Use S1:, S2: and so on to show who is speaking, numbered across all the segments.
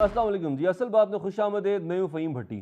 S1: अस्सलाम वालेकुम जी। असल बात में खुश आमदेद, मैं हूँ फ़हीम भट्टी।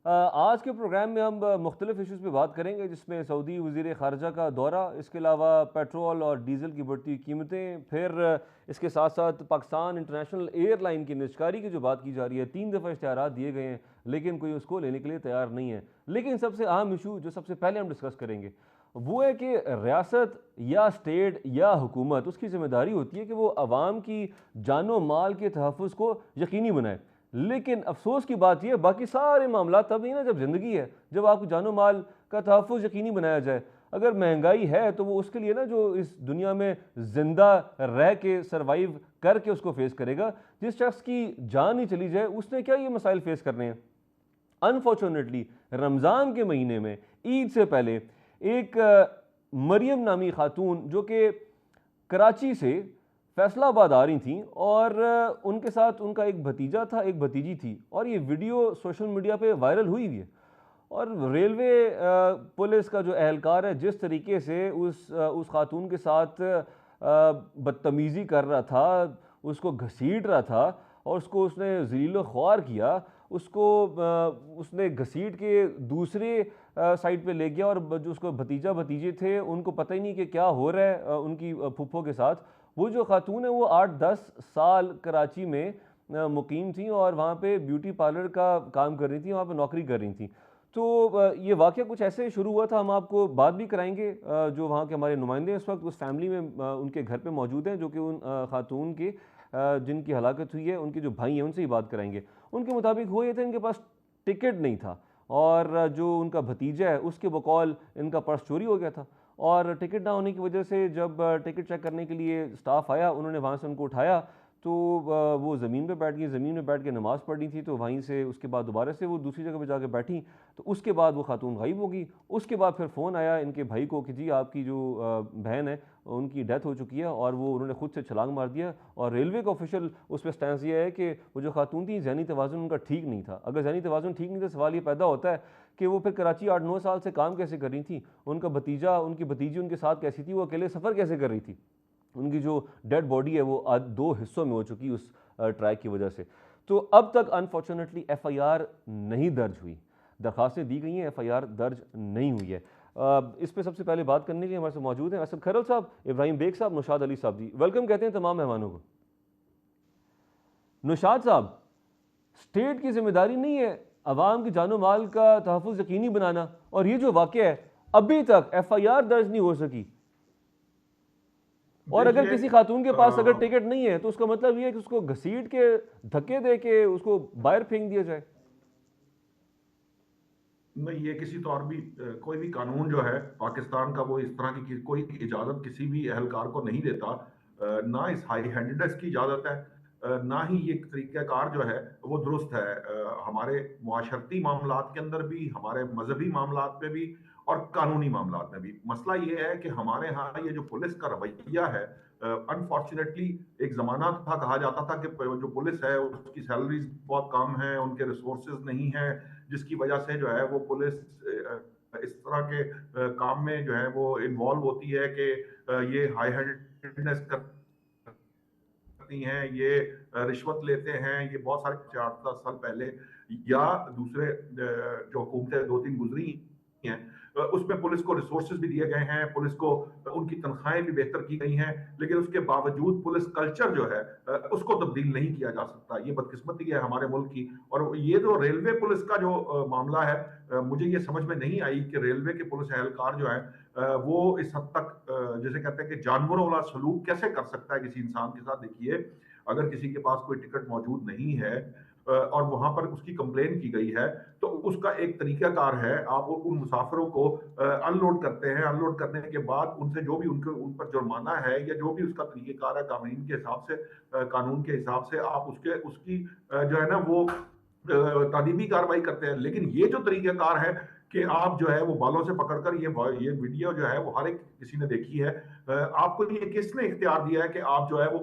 S1: आज के प्रोग्राम में हम मुख्तलिफ इशूज़ पे बात करेंगे, जिसमें सऊदी वज़ीर ख़ारजा का दौरा, इसके अलावा पेट्रोल और डीज़ल की बढ़ती हुई कीमतें, फिर इसके साथ साथ पाकिस्तान इंटरनेशनल एयरलाइन की निजकारी की जो बात की जा रही है। 3 दफ़ा इश्तिहारात दिए गए हैं, लेकिन कोई उसको लेने के लिए तैयार नहीं है। लेकिन सबसे अहम इशू जो सबसे पहले हम डिस्कस करेंगे, वो है कि रियासत या स्टेट या हुकूमत, उसकी ज़िम्मेदारी होती है कि वो आवाम की जानो माल के तहफ़्फ़ुज़ को यकीनी बनाए। लेकिन अफसोस की बात यह है, बाकी सारे मामला तब नहीं ना जब ज़िंदगी है, जब आपको जानो माल का तहफ़्फ़ुज़ यकीनी बनाया जाए। अगर महंगाई है तो वो उसके लिए ना जो इस दुनिया में ज़िंदा रह के सर्वाइव करके उसको फेस करेगा। जिस शख्स की जान ही चली जाए, उसने क्या ये मसाइल फेस करने हैं। अनफॉर्चुनेटली रमज़ान के महीने में ईद से पहले एक मरियम नामी खातून जो कि कराची से फैसलाबाद आ रही थी, और उनके साथ उनका एक भतीजा था, एक भतीजी थी, और ये वीडियो सोशल मीडिया पे वायरल हुई हुई है। और रेलवे पुलिस का जो एहलकार है, जिस तरीके से उस खातून के साथ बदतमीज़ी कर रहा था, उसको घसीट रहा था और उसको उसने ज़लील ख्वार किया, उसको उसने घसीट के दूसरे साइड पे ले गया, और जो उसको भतीजा भतीजे थे उनको पता ही नहीं कि क्या हो रहा है उनकी फूफो के साथ। वो जो खातून है वो 8-10 साल कराची में मुकीम थी, और वहाँ पे ब्यूटी पार्लर का काम कर रही थी, वहाँ पे नौकरी कर रही थी। तो ये वाक़या कुछ ऐसे शुरू हुआ था, हम आपको बात भी कराएँगे। जो वहाँ के हमारे नुमाइंदे इस वक्त उस फैमिली में उनके घर पे मौजूद हैं, जो कि उन खातून के जिनकी हलाकत हुई है, उनके जो भाई हैं उनसे ही बात कराएँगे। उनके मुताबिक हुआ ये था, इनके पास टिकट नहीं था, और जो उनका भतीजा है उसके बकौल इनका पर्स चोरी हो गया था। और टिकट ना होने की वजह से जब टिकट चेक करने के लिए स्टाफ आया, उन्होंने वहाँ से उनको उठाया, तो वो ज़मीन पे बैठ गई, ज़मीन में बैठ के नमाज़ पढ़ रही थी, तो वहीं से उसके बाद दोबारा से वो दूसरी जगह पे जाके बैठी, तो उसके बाद वो खातून गायब हो गई। उसके बाद फिर फ़ोन आया इनके भाई को कि जी आपकी जो बहन है उनकी डेथ हो चुकी है, और वो उन्होंने खुद से छलांग मार दिया। और रेलवे का ऑफिशियल उस पर स्टैंस ये है कि वो जो खातून थी, ज़हनी तवाज़ुन उनका ठीक नहीं था। अगर ज़हनी तवाज़ुन ठीक नहीं था, सवाल ये पैदा होता है कि वो फिर कराची 8-9 साल से काम कैसे कर रही थी, उनका भतीजा उनकी भतीजी उनके साथ कैसी थी, वो अकेले सफ़र कैसे कर रही थी। उनकी जो डेड बॉडी है वो आज 2 हिस्सों में हो चुकी उस ट्रैक की वजह से। तो अब तक अनफॉर्चुनेटली एफआईआर नहीं दर्ज हुई। दरखास्तें दी गई हैं, एफआईआर दर्ज नहीं हुई है। इस पे सबसे पहले बात करने के लिए हमारे साथ मौजूद हैं असद खरल साहब, इब्राहिम बेग साहब, नौशाद अली साहब जी। वेलकम कहते हैं तमाम मेहमानों को। नौशाद साहब, स्टेट की जिम्मेदारी नहीं है अवाम की जानो माल का तहफ़्फ़ुज़ यकीनी बनाना, और ये जो वाक़या है अभी तक एफआईआर दर्ज नहीं हो सकी। और अगर
S2: देखिए
S1: किसी खातून के पास अगर टिकट नहीं है, तो उसका मतलब ये है कि उसको घसीट के, धक्के दे के उसको बाहर फेंक दिया जाए।
S2: नहीं, ये किसी तौर भी कोई भी कानून जो है पाकिस्तान का वो इस तरह की कोई इजाज़त किसी भी एहलकार को नहीं देता। ना इस हाई हैंडेडनेस की इजाज़त है, ना ही ये तरीक़ाकार जो है वो दुरुस्त है। हमारे मुआशरती मामलात के अंदर भी, हमारे मज़हबी मामलात में भी और कानूनी मामलात में भी। मसला ये है कि हमारे यहाँ ये जो पुलिस का रवैया है, अनफॉर्चुनेटली एक ज़माना था, कहा जाता था कि जो पुलिस है उसकी सैलरीज़ बहुत कम हैं, उनके रिसोर्सेज़ नहीं हैं, जिसकी वजह से जो है वो पुलिस इस तरह के काम में जो है वो इन्वॉल्व होती है कि ये हाई हैंडेडनेस करती हैं, ये रिश्वत लेते हैं, ये बहुत सारे 8-10 साल पहले या दूसरे जो हुकूमतें 2-3 गुजरी हैं, उसमें पुलिस को रिसोर्सेज भी दिए गए हैं, पुलिस को उनकी तनख्वाहें भी बेहतर की गई हैं, लेकिन उसके बावजूद पुलिस कल्चर जो है उसको तब्दील नहीं किया जा सकता। ये बदकिस्मती है हमारे मुल्क की। और ये जो रेलवे पुलिस का जो मामला है, मुझे ये समझ में नहीं आई कि रेलवे के पुलिस एहलकार जो है वो इस हद तक जिसे कहते हैं कि जानवरों वाला सलूक कैसे कर सकता है किसी इंसान के साथ। देखिए, अगर किसी के पास कोई टिकट मौजूद नहीं है और वहां पर उसकी कंप्लेन की गई है, तो उसका एक तरीकाकार है, आप उन मुसाफिरों को अनलोड करते हैं। अनलोड करने के बाद उनसे जो भी उनके उन पर जुर्माना है या जो भी उसका तरीकाकार है कानून के हिसाब से, कानून के हिसाब से आप उसके उसकी जो है ना वो तादीबी कार्रवाई करते हैं। लेकिन ये जो तरीकाकार है कि आप जो है वो बालों से पकड़कर ये वीडियो जो है वो हर एक किसी ने देखी है। आपको ये किसने इख्तियार दिया है कि आप जो है वो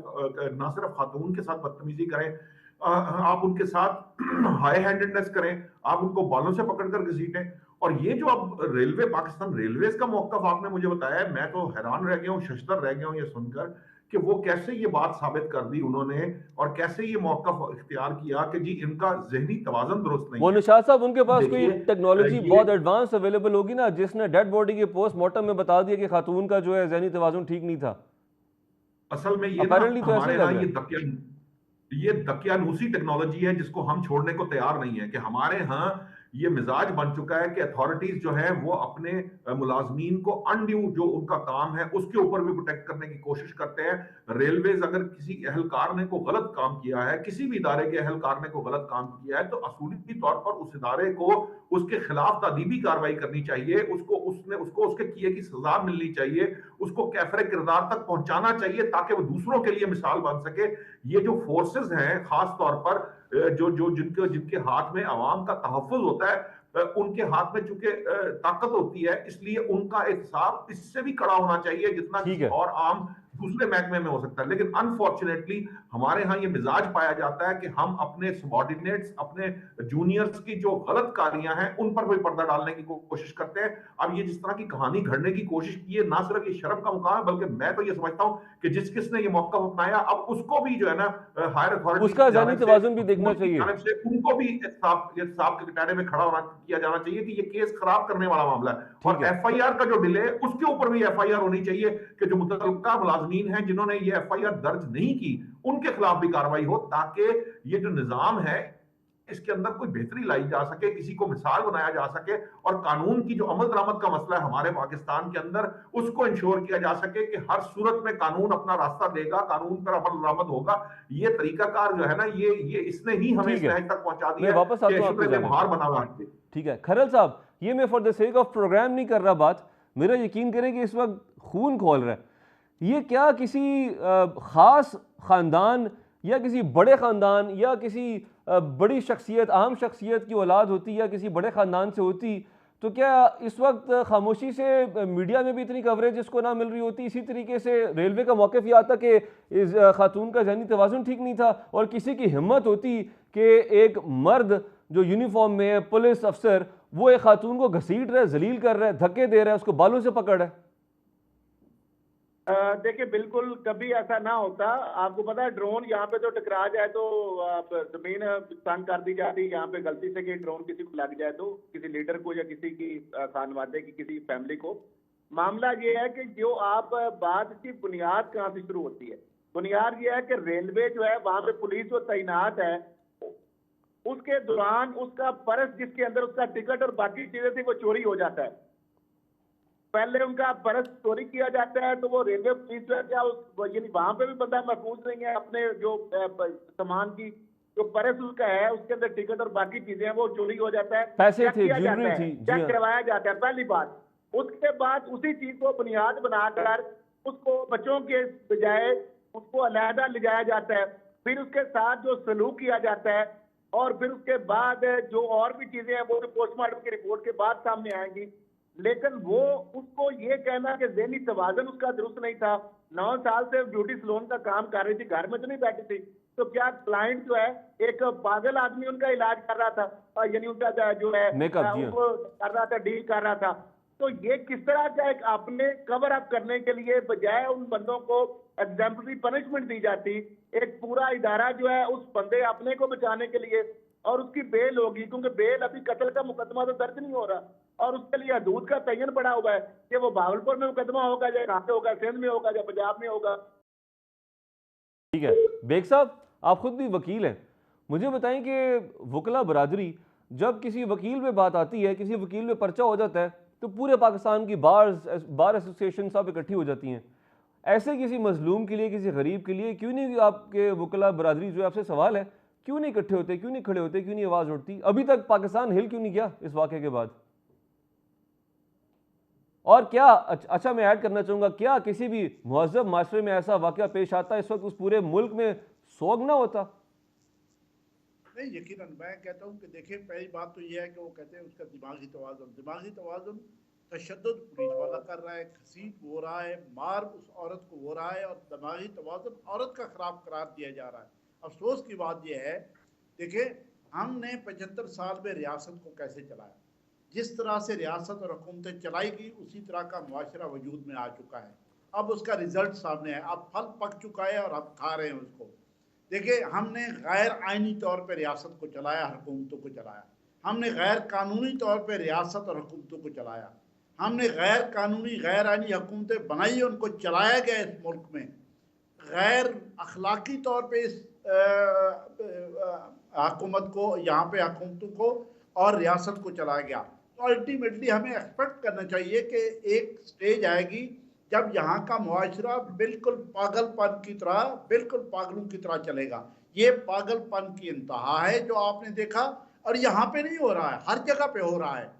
S2: ना सिर्फ खातून के साथ बदतमीजी करें, आप उनके साथ हाई हैंडेडनेस करें, आप उनको बालों से पकड़कर घसीटें। और ये जो अब रेलवे, पाकिस्तान रेलवेज का मौकफ आपने मुझे बताया है, मैं तो हैरान रह गया हूँ, शशदर रह गया हूँ ये सुनकर कि वो कैसे ये बात साबित कर दी उन्होंने और कैसे ये मौका इख्तियार किया कि जी इनका ज़हनी तवाज़ुन दुरुस्त नहीं
S1: वो
S2: है।
S1: निशात साहब, उनके पास कोई
S2: देखिए
S1: टेक्नोलॉजी
S2: ये
S1: बहुत एडवांस अवेलेबल होगी ना, जिसने डेड बॉडी के पोस्टमार्टम में बता दिया कि खातून का जो है जहनी तवाज़ुन ठीक नहीं था।
S2: असल में ये ना
S1: अपेरेंटली तो ऐसे
S2: हमारे
S1: ही
S2: यहाँ
S1: लग रहा है।
S2: ये दकियानूसी टेक्नोलॉजी है जिसको हम छोड़ने को तैयार नहीं है कि हमारे यहाँ ये मिजाज बन चुका है कि अथॉरिटीज जो है वो अपने मुलाजमीन को अनड्यू जो उनका काम है उसके ऊपर भी प्रोटेक्ट करने की कोशिश करते हैं। रेलवेज अगर किसी अहलकार ने को गलत काम किया है, किसी भी इदारे के अहलकार ने को गलत काम किया है, तो असूली तौर पर उस इदारे को उसके खिलाफ तादीबी कार्रवाई करनी चाहिए, उसको उसके किए की सजा मिलनी चाहिए, उसको कैफरे किरदार तक पहुंचाना चाहिए ताकि वो दूसरों के लिए मिसाल बन सके। ये जो फोर्सेस हैं खास तौर पर जो जो जिनके जिनके हाथ में अवाम का तहफ़्फ़ुज़ होता है, उनके हाथ में चूंकि ताकत होती है, इसलिए उनका एहतसाब इससे भी कड़ा होना चाहिए जितना
S1: ठीक
S2: किसी
S1: है।
S2: और आम दूसरे महकमे में हो सकता है। लेकिन अनफॉर्चुनेटली हमारे यहाँ ये मिजाज पाया जाता है कि हम अपने सबॉर्डिनेट्स, अपने जूनियर्स की जो गलत कारियां हैं उन पर कोई पर्दा डालने की कोशिश करते हैं। अब ये जिस तरह की कहानी घड़ने की कोशिश की है, ना सिर्फ ये शर्म का मुकाम है, बल्कि मैं तो ये समझता हूँ कि जिस किसने ये मौका अपनाया, अब उसको भी जो है ना हायर अथॉरिटीज
S1: उसका
S2: की
S1: जहनी
S2: जानिब से,
S1: तवाज़ुन भी देखना
S2: हुकूमत की
S1: चाहिए।
S2: जानिब से उनको भी इंसाफ के कटहरे में खड़ा होना किया जाना चाहिए कि ये केस खराब करने वाला मामला है।
S1: ठीक
S2: और
S1: है।
S2: एफआईआर का जो डिले है उसके ऊपर भी एफआईआर होनी चाहिए कि जो मुतल्लिका मुलाजमीन हैं जिन्होंने ये एफआईआर दर्ज नहीं की उनके खिलाफ भी कार्रवाई हो, ताकि ये जो निजाम है इसके अंदर कोई बेहतरी लाई जा सके, किसी को मिसाल बनाया जा सके और कानून की जो अमल दरामद का मसला है हमारे पाकिस्तान के अंदर उसको इंश्योर किया जा सके कि हर सूरत में कानून अपना रास्ता देगा, कानून पर अमल दरामद होगा। ये तरीकाकार जो है ना ये इसने ही हमें
S1: ठीक
S2: इस
S1: है,
S2: नहज तक पहुंचा
S1: मैं
S2: दिया है
S1: वापस आता
S2: कि
S1: हूँ
S2: शुक्र
S1: आपकी
S2: है
S1: जानिब।
S2: व्यवहार बना हुआ है।
S1: ठीक है खरल साहब, ये मैं for the sake of programme नहीं कर रहा बात, मेरा यकीन करें कि इस वक्त खून खोल रहा है। ये क्या किसी ख़ास ख़ानदान या किसी बड़े ख़ानदान या किसी बड़ी शख्सियत, अहम शख्सियत की औलाद होती या किसी बड़े ख़ानदान से होती, तो क्या इस वक्त खामोशी से मीडिया में भी इतनी कवरेज इसको ना मिल रही होती? इसी तरीके से रेलवे का मौक़िफ़ ये आता कि इस खातून का जहनी तवाज़ुन ठीक नहीं था, और किसी की हिम्मत होती कि एक मर्द जो यूनिफॉर्म में है, पुलिस अफसर, वो एक खातून को घसीट रहा है, जलील कर रहा है, धक्के दे रहा है, उसको बालों से पकड़ रहा है।
S3: देखिए बिल्कुल कभी ऐसा ना होता। आपको पता है ड्रोन यहाँ पे तो टकरा जाए तो जमीन तंग कर दी जाती है। यहाँ पे गलती से कि ड्रोन किसी को लग जाए तो किसी लीडर को या किसी की खानवादे की किसी फैमिली को। मामला ये है कि जो आप बात की बुनियाद कहाँ से शुरू होती है। बुनियाद ये है कि रेलवे जो है वहां पे पुलिस जो तैनात है उसके दौरान उसका पर्स जिसके अंदर उसका टिकट और बाकी चीजें थी वो चोरी हो जाता है। पहले उनका पर्स चोरी किया जाता है तो वो रेलवे पुलिस जो है क्या यानी वहां पे भी बंदा महफूज नहीं है अपने जो सामान की जो पर्स उसका है उसके अंदर टिकट और बाकी चीजें हैं वो चोरी हो जाता है।
S1: पैसे
S3: चेक
S1: थे,
S3: किया
S1: ज्वेलरी
S3: जाता है,
S1: थी, जी
S3: चेक
S1: हाँ।
S3: करवाया जाता है पहली बात। उसके बाद उसी चीज को बुनियाद बनाकर उसको बच्चों के बजाय उसको अलहदा ले जाया जाता है, फिर उसके साथ जो सलूक किया जाता है और फिर उसके बाद जो और भी चीजें हैं वो पोस्टमार्टम की रिपोर्ट के बाद सामने आएंगी। लेकिन वो उसको ये कहना कि ज़हनी तवाज़ुन उसका दुरुस्त नहीं था, 9 साल से ब्यूटी सैलून का काम कर रही थी, घर में तो नहीं बैठी थी, तो क्या क्लाइंट जो है एक पागल आदमी उनका इलाज कर रहा था, यानी उनका जो है
S1: मेकअप, जी हाँ।
S3: उनको कर रहा था, डील कर रहा था। तो ये किस तरह का एक आपने कवर अप करने के लिए बजाय उन बंदों को एग्जाम्पलरी पनिशमेंट दी जाती, एक पूरा इदारा जो है उस बंदे अपने को बचाने के लिए और उसकी बेल होगी, क्योंकि बेल अभी कत्ल का मुकदमा तो दर्ज नहीं हो रहा और उसके लिए हदूद का तयन पड़ा हुआ है कि वो भावलपुर में मुकदमा होगा या कहाँ पे होगा, सिंध में होगा या पंजाब में होगा।
S1: ठीक है बेग साहब, आप खुद भी वकील हैं, मुझे बताएं कि वकला बरादरी जब किसी वकील पे बात आती है, किसी वकील पे पर्चा हो जाता है, तो पूरे पाकिस्तान की बार एसोसिएशन सब इकट्ठी हो जाती हैं। ऐसे किसी मजलूम के लिए, किसी गरीब के लिए क्यों नहीं आपके वकला बरादरी जो है, आपसे सवाल है, क्यों नहीं इकट्ठे होते, क्यों नहीं खड़े होते, क्यों नहीं आवाज़ उठती? अभी तक पाकिस्तान हिल क्यों नहीं गया इस वाक़े के बाद? और क्या अच्छा मैं ऐड करना चाहूँगा, क्या किसी भी मुहज़्ज़ब माशरे में ऐसा वाक़या पेश आता इस वक्त उस पूरे मुल्क में सोग ना होता?
S4: नहीं, यकीनन मैं कहता हूँ कि देखिए पहली बात तो ये है कि वो कहते हैं उसका दिमागी तवाज़ुन तशद्दुद पुलिस वाला कर रहा है, घसीट हो रहा है, मार उस औरत को हो रहा है और दिमागी तवाज़ुन औरत का खराब करार दिया जा रहा है। अफसोस की बात यह है, देखिए हमने 75 साल में रियासत को कैसे चलाया, जिस तरह से रियासत और हुकूमतें चलाई गई उसी तरह का मुआशरा वजूद में आ चुका है। अब उसका रिजल्ट सामने है, अब फल पक चुका है और अब खा रहे हैं उसको। देखिए, हमने गैर आइनी तौर पे रियासत को चलाया, हुकूमतों को चलाया, हमने गैर कानूनी तौर पे रियासत और हुकूमतों को चलाया, हमने गैर कानूनी गैर आइनी हुकूमतें बनाई, उनको चलाया गया इस मुल्क में। गैर अखलाकी तौर पे इस हुकूमत को, यहाँ पे हुकूमतों को और रियासत को चलाया गया। तो अल्टीमेटली हमें एक्सपेक्ट करना चाहिए कि एक स्टेज आएगी जब यहाँ का मुआशरा बिल्कुल पागलपन की तरह, बिल्कुल पागलों की तरह चलेगा। ये पागलपन की इंतहा है जो आपने देखा, और यहाँ पे नहीं हो रहा है, हर जगह पे हो रहा है।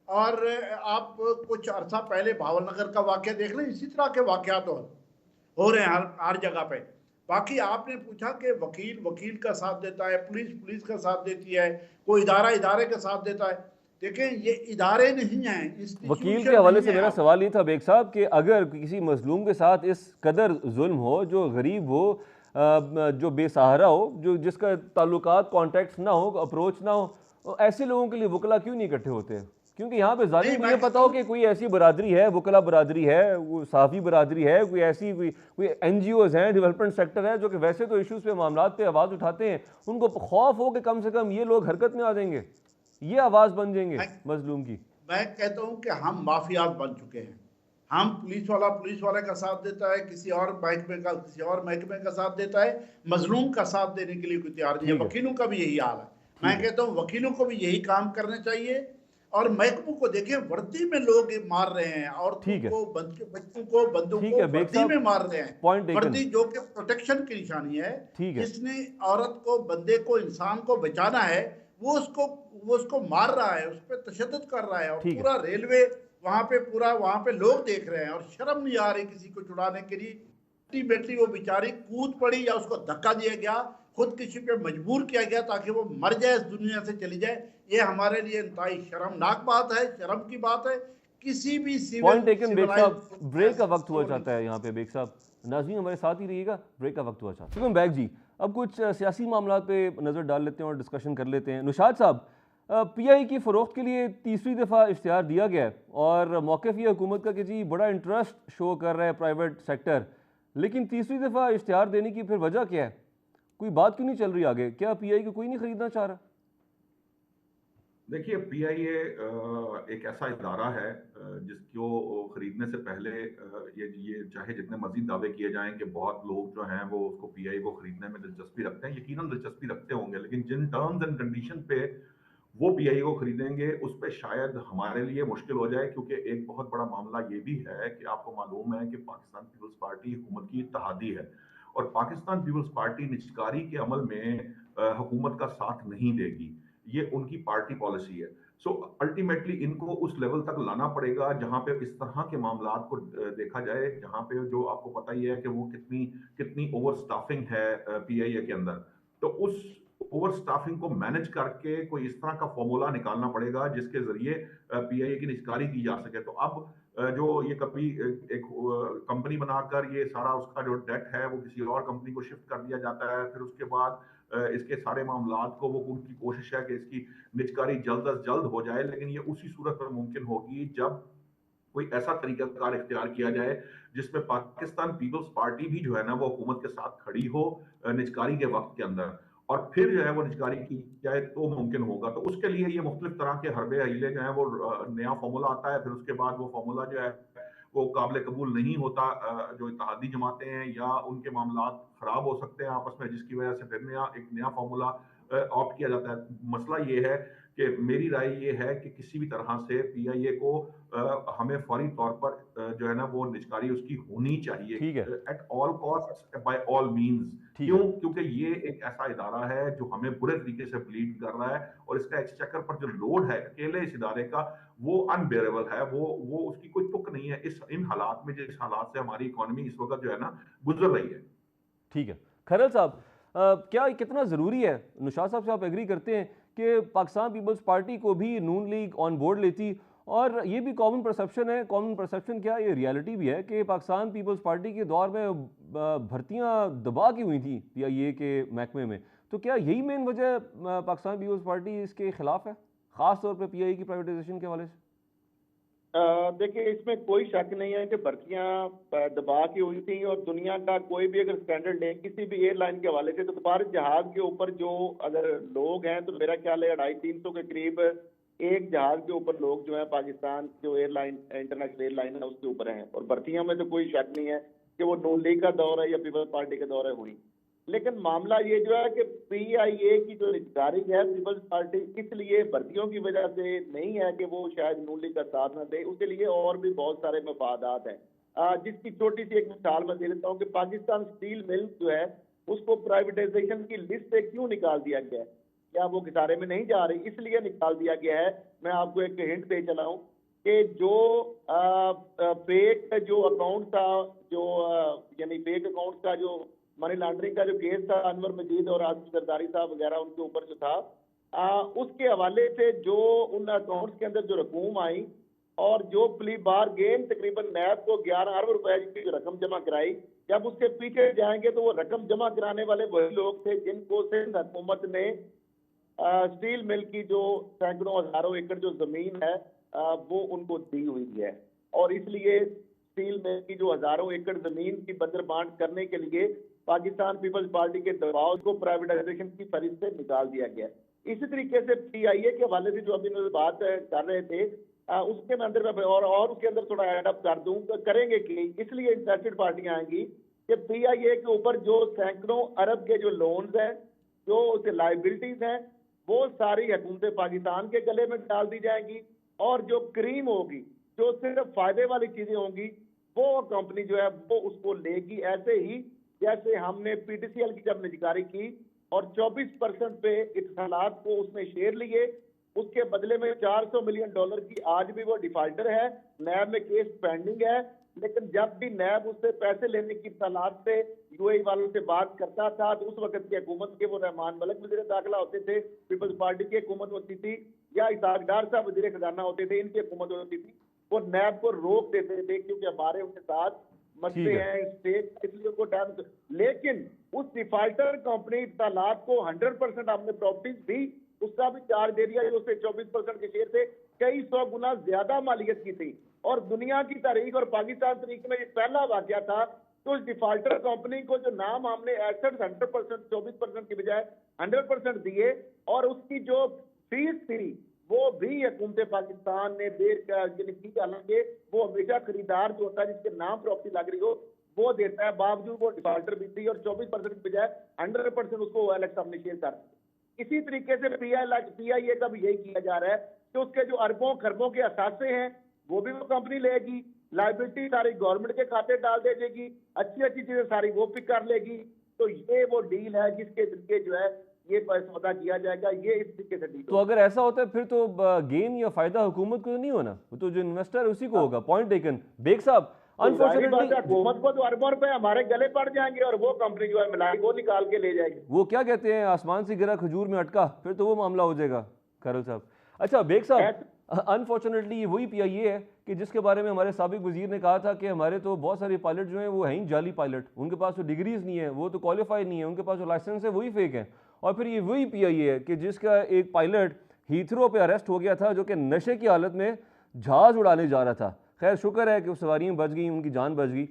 S4: और आप कुछ अरसा पहले भावलनगर का वाकया देख लें, इसी तरह के वाकयात हो रहे हैं हर जगह पे। बाकी आपने पूछा कि वकील वकील का साथ देता है, पुलिस पुलिस का साथ देती है, कोई इदारा इदारे का साथ देता है। देखें, ये इदारे नहीं हैं,
S1: वकील के
S4: इंस्टीट्यूशन
S1: हवाले
S4: नहीं
S1: से
S4: है।
S1: मेरा सवाल ये था बेग साहब कि अगर किसी मजलूम के साथ इस कदर जुल्म हो, जो गरीब हो, जो बेसहारा हो, जो जिसका ताल्लुकात कॉन्टैक्ट्स ना हो, अप्रोच ना हो, तो ऐसे लोगों के लिए वकला क्यों नहीं इकट्ठे होते? क्योंकि यहाँ पे
S4: नहीं,
S1: जालिम को
S4: मैं
S1: ये
S4: कहता
S1: पता हो
S4: हूँ
S1: कि कोई ऐसी बरादरी है, वकला बरादरी है, वो साफ़ी बरादरी है, कोई ऐसी कोई NGOs हैं, डेवलपमेंट सेक्टर है, जो कि वैसे तो इश्यूज़ पे, मामलात पे आवाज़ उठाते हैं, उनको खौफ हो कि कम से कम ये लोग हरकत में आ जाएंगे, ये आवाज़ बन जाएंगे
S4: मैं
S1: मजलूम की।
S4: मैं कहता हूँ कि हम माफियात बन चुके हैं। हम पुलिस वाले का साथ देता है, किसी और महकमे का साथ देता है, मजलूम का साथ देने के लिए कोई तैयार नहीं है।
S1: ठीक है,
S4: वकीलों का भी यही हाल है।
S1: ठीक
S4: मैं
S1: है,
S4: कहता हूँ वकीलों को भी यही काम करने चाहिए। और महकमों को देखें, वर्दी में लोग मार रहे हैं, औरतों
S1: ठीक है,
S4: को, बच्चों को, बंदों
S1: ठीक
S4: को
S1: है बेग
S4: वर्दी में
S1: साहब,
S4: मार रहे हैं।
S1: Point taken.
S4: वर्दी जो कि प्रोटेक्शन की निशानी है।
S1: ठीक है,
S4: जिसने औरत को, बंदे को, इंसान को बचाना है, वो उसको मार रहा है, उस पर तशद्दुद कर रहा है, और
S1: ठीक है,
S4: पूरा रेलवे वहां पे लोग देख रहे हैं, और शर्म नहीं आ रही किसी को छुड़ाने के लिए। अल्टीमेटली वो बेचारी कूद पड़ी, या उसको धक्का दिया गया, खुदकुशी पे मजबूर किया गया ताकि वो मर जाए, इस दुनिया से चली जाए। ये हमारे लिए इंतहाई शर्मनाक बात है, शर्म की बात है। किसी भी
S1: पॉइंट टेकन बेग साहब।
S4: सिविलाइज्ड मुल्क में
S1: ब्रेक का
S4: ऐसा
S1: वक्त हुआ
S4: नहीं
S1: चाहता है
S4: होता।
S1: यहाँ पे बेग साहब, नाज़रीन हमारे साथ ही रहिएगा, ब्रेक का वक्त हुआ चाहता है। बैग जी, अब कुछ सियासी मामला पे नज़र डाल लेते हैं और डिस्कशन कर लेते हैं। निशाद साहब, PI की फ़रोख्त के लिए तीसरी दफ़ा इश्तिहार दिया गया है और मौक़िफ़ ये हुकूमत का कि जी बड़ा इंटरेस्ट शो कर रहा है प्राइवेट सेक्टर, लेकिन तीसरी दफ़ा इश्तिहार देने की फिर वजह क्या है? कोई बात क्यों नहीं चल रही आगे? क्या PI को कोई नहीं ख़रीदना चाह रहा?
S2: देखिए, पीआईए एक ऐसा इदारा है जिसको खरीदने से पहले ये चाहे जितने मजीद दावे किए जाएं कि बहुत लोग जो हैं वो उसको पीआई को खरीदने में दिलचस्पी रखते हैं, यकीनन दिलचस्पी रखते होंगे, लेकिन जिन टर्म्स एंड कंडीशन पे वो पीआई को खरीदेंगे उस पे शायद हमारे लिए मुश्किल हो जाए, क्योंकि एक बहुत बड़ा मामला ये भी है कि आपको मालूम है कि पाकिस्तान पीपल्स पार्टी हुकूमत की इत्तेहादी है, और पाकिस्तान पीपल्स पार्टी निजकारी के अमल में हुकूमत का साथ नहीं देगी। ये उनकी पार्टी पॉलिसी है। सो अल्टीमेटली इनको उस लेवल तक लाना पड़ेगा जहां पे इस तरह के मामलात को देखा जाए, जहां पे जो आपको पता ही है कि वो कितनी कितनी ओवर स्टाफिंग है पीआईए के अंदर। तो उस ओवर स्टाफिंग को मैनेज करके कोई इस तरह का फॉर्मूला निकालना पड़ेगा जिसके जरिए पीआईए की निजकारी की जा सके। तो अब जो ये कभी एक कंपनी बनाकर ये सारा उसका जो डेट है वो किसी और कंपनी को शिफ्ट कर दिया जाता है, फिर उसके बाद इसके सारे मामलात को वो उनकी कोशिश है कि इसकी निजकारी जल्द अज जल्द हो जाए, लेकिन ये उसी सूरत में मुमकिन होगी जब कोई ऐसा तरीकाकार इख्तियार किया जाए जिसमें पाकिस्तान पीपल्स पार्टी भी जो है ना वो हुकूमत के साथ खड़ी हो निजकारी के वक्त के अंदर, और फिर जो है वो निजकारी की जाए तो मुमकिन होगा। तो उसके लिए ये मुख्तलिफ तरह के हरबे हीले जो है वो नया फार्मूला आता है, फिर उसके बाद वो फार्मूला जो है वो काबिल कबूल नहीं होता, जो इत्तेहादी जमातें हैं या उनके मामलात खराब हो सकते हैं आपस में, जिसकी वजह से फिर एक नया फार्मूला ऑप्ट किया जाता है। मसला ये है कि मेरी राय ये है कि किसी भी तरह से पीआईए को हमें फौरी तौर पर जो है ना वो निजकारी उसकी होनी चाहिए
S1: ठीक है,
S2: at all cost by all means.
S1: ठीक
S2: क्यों?
S1: है,
S2: क्योंकि ये एक ऐसा इदारा है जो हमें बुरे तरीके से ब्लीड कर रहा है, और इसका एक्सचेकर पर जो लोड है अकेले इस इदारे का वो अनबेरेबल है, वो उसकी कोई तुक नहीं है इस इन हालात में, जिस हालात से हमारी इकोनॉमी इस वक्त जो है ना गुजर रही है।
S1: ठीक है। खैरल साहब, क्या कितना ज़रूरी है, नुशाद साहब से आप एग्री करते हैं कि पाकिस्तान पीपल्स पार्टी को भी नून लीग ऑन बोर्ड लेती? और ये भी कॉमन परसेप्शन है, कॉमन परसेप्शन क्या ये रियलिटी भी है कि पाकिस्तान पीपल्स पार्टी के दौर में भर्तियां दबा की हुई थी PIA के महकमे में, तो क्या यही मेन वजह पाकिस्तान पीपल्स पार्टी इसके खिलाफ है, ख़ास तौर पर PIA की प्राइवेटाइजेशन के हवाले से?
S3: देखिए, इसमें कोई शक नहीं है कि भर्तियां दबा की हुई थी, और दुनिया का कोई भी अगर स्टैंडर्ड ले किसी भी एयरलाइन के हवाले से, तो हर जहाज के ऊपर जो अगर लोग हैं तो मेरा ख्याल है 250-300 के करीब एक जहाज के ऊपर लोग जो है पाकिस्तान जो एयरलाइन इंटरनेशनल एयरलाइन है उसके ऊपर हैं। और भर्तियों में तो कोई शक नहीं है कि वो नून लीग का दौर है या पीपल्स पार्टी का दौर है हुई। लेकिन मामला ये जो है कि पीआईए की जो निगरानी है पीपल्स पार्टी इसलिए भर्तियों की वजह से नहीं है कि वो शायद नून लीग का साथ न दे, उसके लिए और भी बहुत सारे मफादात हैं। जिसकी छोटी सी एक मिसाल मैं दे देता हूँ कि पाकिस्तान स्टील मिल जो है उसको प्राइवेटाइजेशन की लिस्ट से क्यों निकाल दिया गया है? क्या वो खसारे में नहीं जा रही? इसलिए निकाल दिया गया है। मैं आपको एक हिंट दे चला हूँ कि जो फेक जो अकाउंट था, जो यानी फेक अकाउंट का जो मनी लॉन्ड्रिंग का जो केस था अनवर मजीद और आसिफ जरदारी साहब वगैरह उनके ऊपर जो था, उसके हवाले से जो उन अकाउंट्स के अंदर जो रकूम आई और जो प्ली बार गेम तकरीबन नैब को 11 अरब रुपए की जो रकम जमा कराई, जब उसके पीछे जाएंगे तो वो रकम जमा कराने वाले वही लोग थे जिनको सिंध हुकूमत ने स्टील मिल की जो सैकड़ों हजारों एकड़ जो जमीन है वो उनको दी हुई है। और इसलिए स्टील मिल की जो हजारों एकड़ जमीन की बंदरबांट करने के लिए पाकिस्तान पीपल्स पार्टी के दबाव को प्राइवेटाइजेशन की फरिश्त से निकाल दिया गया। इसी तरीके से पीआईए के हवाले से जो अभी बात कर रहे थे, उसके अंदर मैं और उसके अंदर थोड़ा एड अप कर दूं तो करेंगे कि इसलिए इंटरेस्टेड पार्टियां आएंगी कि पीआईए के ऊपर जो सैकड़ों अरब के जो लोन्स हैं, जो उसके लाइबिलिटीज हैं, वो सारी हुकूमत पाकिस्तान के गले में डाल दी जाएंगी, और जो क्रीम होगी, जो सिर्फ फायदे वाली चीजें होंगी, वो कंपनी जो है वो उसको लेगी। ऐसे ही जैसे हमने पीटीसीएल की जब निगरानी की और 24% पे इत्तलात को उसने शेयर लिए, उसके बदले में $400 मिलियन की आज भी वो डिफाल्टर है, नैब में केस पेंडिंग है। लेकिन जब भी नैब उससे पैसे लेने की इत्तलात से यूएई वालों से बात करता था तो उस वक्त की हुकूमत के वो रहमान मलिक वजीर दाखिला होते थे, पीपल्स पार्टी की हुकूमत होती थी, या इसाक डार साहब वजीर खजाना होते थे, इनकी हुकूमत होती थी, वो नैब को रोक देते थे क्योंकि हमारे उनके साथ मसले हैं स्टेट, इसलिए उनको टाइम। लेकिन उस डिफाल्टर कंपनी इत्तलात को 100% हमने प्रॉपर्टीज दी, उसका भी चार्ज दे दिया जो उससे 24% के शेयर थे, कई 100 गुना ज्यादा मालियत की थी। और दुनिया की तारीख और पाकिस्तान तारीख में ये पहला वाकया था तो उस डिफाल्टर कंपनी को जो नाम हमने एसेट्स 100% 24% की बजाय 100% दिए, और उसकी जो फीस थी वो भी हुकूमत पाकिस्तान ने देर की, हालांकि वो हमेशा खरीदार जो होता है जिसके नाम प्रॉपर्टी लग रही हो वो देता है, बावजूद वो डिफाल्टर भी थी और 24% की बजाय 100% उसको OLX हमने शेयर कर दिया। इसी तरीके से पीआईए का भी यही किया जा रहा है कि उसके जो अरबों खरबों के असासे हैं वो भी वो कंपनी लेगी, लाइबिलिटी सारी गवर्नमेंट के खाते डाल दे देगी, अच्छी अच्छी चीजें सारी वो पिक कर लेगी। तो ये वो डील है जिसके जरिए जो है ये सौदा किया जाएगा, ये इस तरीके से डील।
S1: तो अगर ऐसा होता है फिर तो गेन या फायदा हुकूमत को नहीं होना, वो तो जो इन्वेस्टर है उसी को होगा। Point taken. बेग साहब, अनफॉर्चुनेटली
S3: हुकूमत को तो अरबों रुपए हमारे गले पड़ जाएंगे और वो कंपनी जो है मिलाई वो निकाल के ले जाएगी।
S1: वो क्या कहते हैं, आसमान से गिरा खजूर में अटका, फिर तो वो मामला हो जाएगा खैरल साहब। अच्छा बेग साहब, अनफॉर्चुनेटली ये वही पीआईए है कि जिसके बारे में हमारे साबिक वजीर ने कहा था कि हमारे तो बहुत सारे पायलट जो हैं वो हैं ही जाली पायलट, उनके पास तो डिग्रीज नहीं है, वो तो क्वालिफाई नहीं है, उनके पास जो लाइसेंस है वही फेक है। और फिर ये वही पीआईए है कि जिसका एक पायलट हीथ्रो पे अरेस्ट हो गया था जो कि नशे की हालत में जहाज उड़ाने जा रहा था। खैर शुक्र है कि उस सवारियाँ बच गई, उनकी जान बच गई।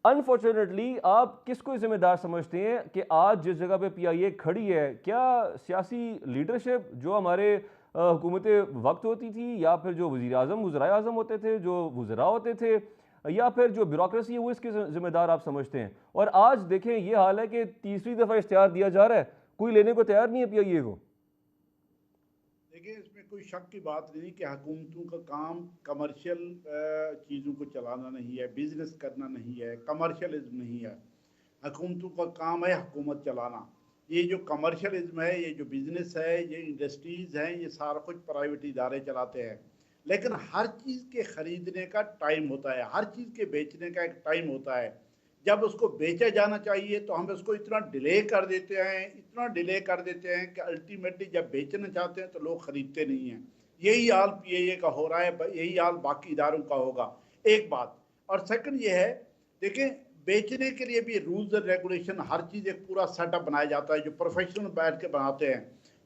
S1: अनफॉर्चुनेटली आप किसको जिम्मेदार समझते हैं कि आज जिस जगह पे पीआईए खड़ी है, क्या सियासी लीडरशिप जो हमारे हुकूमत वक्त होती थी, या फिर जो वज़ीर आज़म वज़राए आज़म होते थे, जो वज़रा होते थे, या फिर जो ब्यूरोक्रेसी है वो इसके जिम्मेदार आप समझते हैं? और आज देखें ये हाल है कि तीसरी दफ़ा इश्तिहार दिया जा रहा है, कोई लेने को तैयार नहीं है पीआईए को।
S4: देखिए इसमें कोई शक की बात नहीं कि हुकूमतों का काम कमर्शियल चीज़ों को चलाना नहीं है, बिजनेस करना नहीं है, कमर्शियलिज्म नहीं है। हुकूमतों का काम है हुकूमत चलाना। ये जो कमर्शियलिज्म है, ये जो बिजनेस है, ये इंडस्ट्रीज़ हैं, ये सारा कुछ प्राइवेट इदारे चलाते हैं। लेकिन हर चीज़ के ख़रीदने का टाइम होता है, हर चीज़ के बेचने का एक टाइम होता है। जब उसको बेचा जाना चाहिए तो हम उसको इतना डिले कर देते हैं, इतना डिले कर देते हैं कि अल्टीमेटली जब बेचना चाहते हैं तो लोग ख़रीदते नहीं हैं। यही हाल पीआईए का हो रहा है, यही हाल बाकी इदारों का होगा। एक बात। और सेकंड ये है, देखें बेचने के लिए भी रूल्स एंड रेगुलेशन, हर चीज़ एक पूरा सेटअप बनाया जाता है, जो प्रोफेशनल बैठ के बनाते हैं,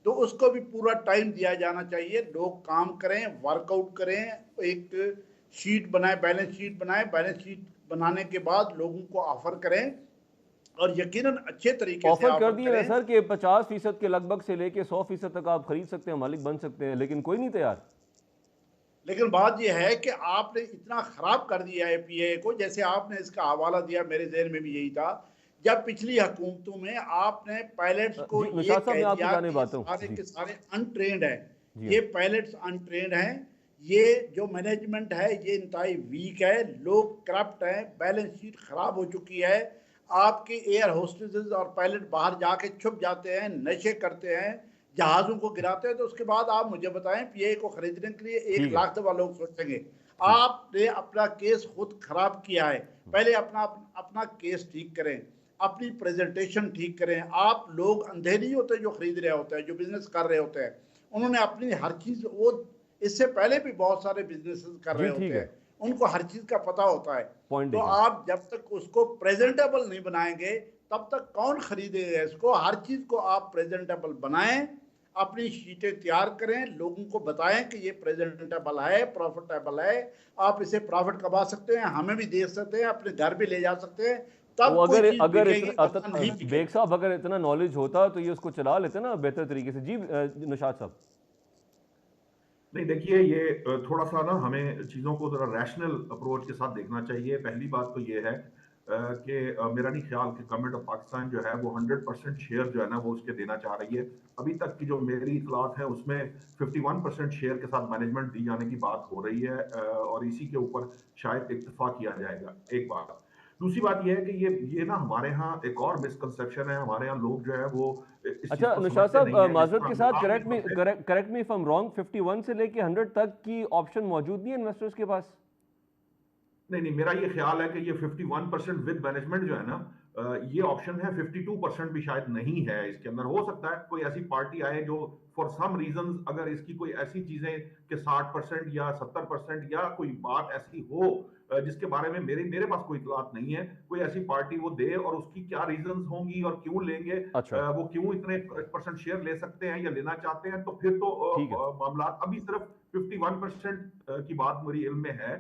S4: तो उसको भी पूरा टाइम दिया जाना चाहिए। लोग काम करें, वर्कआउट करें, एक शीट बनाए, बैलेंस शीट बनाए, बैलेंस शीट बनाने के बाद लोगों को ऑफर करें और यकीनन अच्छे तरीके से
S1: ऑफर कर
S4: ऑफर
S1: दिए ना
S4: करें।
S1: सर कि 50% के लगभग से लेके 100% तक आप खरीद सकते हैं, मालिक बन सकते हैं, लेकिन कोई नहीं तैयार।
S4: लेकिन बात यह है कि आपने इतना खराब कर दिया है पीए को, जैसे आपने इसका हवाला दिया, मेरे जहन में भी यही था, जब पिछली हुकूमतों में आपने पायलट्स को
S1: जी
S4: ये
S1: निशात साहब,
S4: कह
S1: मैं आपकी
S4: दिया
S1: जाने
S4: कि ये
S1: बात हूँ
S4: सारे
S1: जी।
S4: के सारे अनट्रेंड हैं,
S1: जी
S4: ये
S1: हाँ।
S4: पायलट्स अनट्रेंड हैं, ये जो मैनेजमेंट है ये इंतहाई वीक है, लोग करप्ट हैं, बैलेंस शीट खराब हो चुकी है, आपके एयर होस्टेसेस और पायलट बाहर जाके छुप जाते हैं, नशे करते हैं, जहाज़ों को गिराते हैं, तो उसके बाद आप मुझे बताएं पीए को खरीदने के लिए 1
S1: ठीक है।
S4: लाख दफा लोग सोचेंगे।
S1: ठीक।
S4: आपने अपना केस खुद खराब किया है, पहले अपना अपना केस ठीक करें, अपनी प्रेजेंटेशन ठीक करें। आप लोग अंधे नहीं होते जो खरीद रहे होते हैं, जो बिजनेस कर रहे होते हैं, उन्होंने अपनी हर चीज, वो इससे पहले भी बहुत सारे बिजनेस कर रहे
S1: जी ठीक
S4: होते
S1: है।
S4: हैं, उनको हर चीज का पता होता है।
S1: पॉइंट
S4: तो
S1: टेकन।
S4: आप जब तक उसको प्रेजेंटेबल नहीं बनाएंगे तब तक कौन खरीदेगा इसको। हर चीज को आप प्रेजेंटेबल बनाएं, अपनी शीटें तैयार करें, लोगों को बताएं कि ये प्रेजेंटेबल है, प्रॉफिटेबल है, आप इसे प्रॉफिट कमा सकते हैं, हमें भी दे सकते हैं, अपने घर भी ले जा सकते हैं,
S1: वो
S4: तब कोई
S1: अगर
S4: चीज
S1: अगर
S4: बिकेगी,
S1: इतना
S4: वरना नहीं
S1: बेग
S4: बिकेगी।
S1: साहब, अगर इतना नॉलेज होता तो ये उसको चला लेते ना बेहतर तरीके से। जी निशात साहब।
S2: नहीं देखिए, ये थोड़ा सा ना हमें चीज़ों को ज़रा रैशनल अप्रोच के साथ देखना चाहिए। पहली बात तो ये है कि मेरा नहीं ख्याल कि गवर्नमेंट ऑफ पाकिस्तान जो है वो 100% शेयर जो है ना वो उसके देना चाह रही है। अभी तक की जो मेरी इतलात है उसमें 51% शेयर के साथ मैनेजमेंट दी जाने की बात हो रही है, और इसी के ऊपर शायद इत्तेफाक किया जाएगा। एक बात। दूसरी बात ये है कि ये ना हमारे यहाँ एक और मिसकंसेप्शन है, हमारे यहाँ लोग जो है वो इस चीज़
S1: अच्छा
S2: को
S1: निशात
S2: समझते
S1: साहब,
S2: नहीं है जिस
S1: माजरत के
S2: तरह
S1: साथ
S2: आप एक दफे
S1: correct me if I am wrong, 51 से लेके 100 तक की ऑप्शन मौजूद नहीं है इन्वेस्टर्स के पास।
S2: नहीं नहीं, मेरा ये ख्याल है कि ये 51% विद मैनेजमेंट जो है ना, ये ऑप्शन है। 52% भी शायद नहीं है इसके अंदर। हो सकता है कोई ऐसी पार्टी आए जो फॉर सम रीजंस, अगर इसकी कोई ऐसी चीजें कि 60% या 70% या कोई बात ऐसी हो जिसके बारे में मेरे मेरे पास कोई इतलात नहीं है, कोई ऐसी पार्टी वो दे और उसकी क्या रीजंस होंगी और क्यों लेंगे,
S1: अच्छा।
S2: वो क्यों इतने परसेंट शेयर ले सकते हैं या लेना चाहते हैं, तो फिर तो
S1: ठीक है।
S2: मामला। अभी सिर्फ 51% की बात मेरी इल्म में है।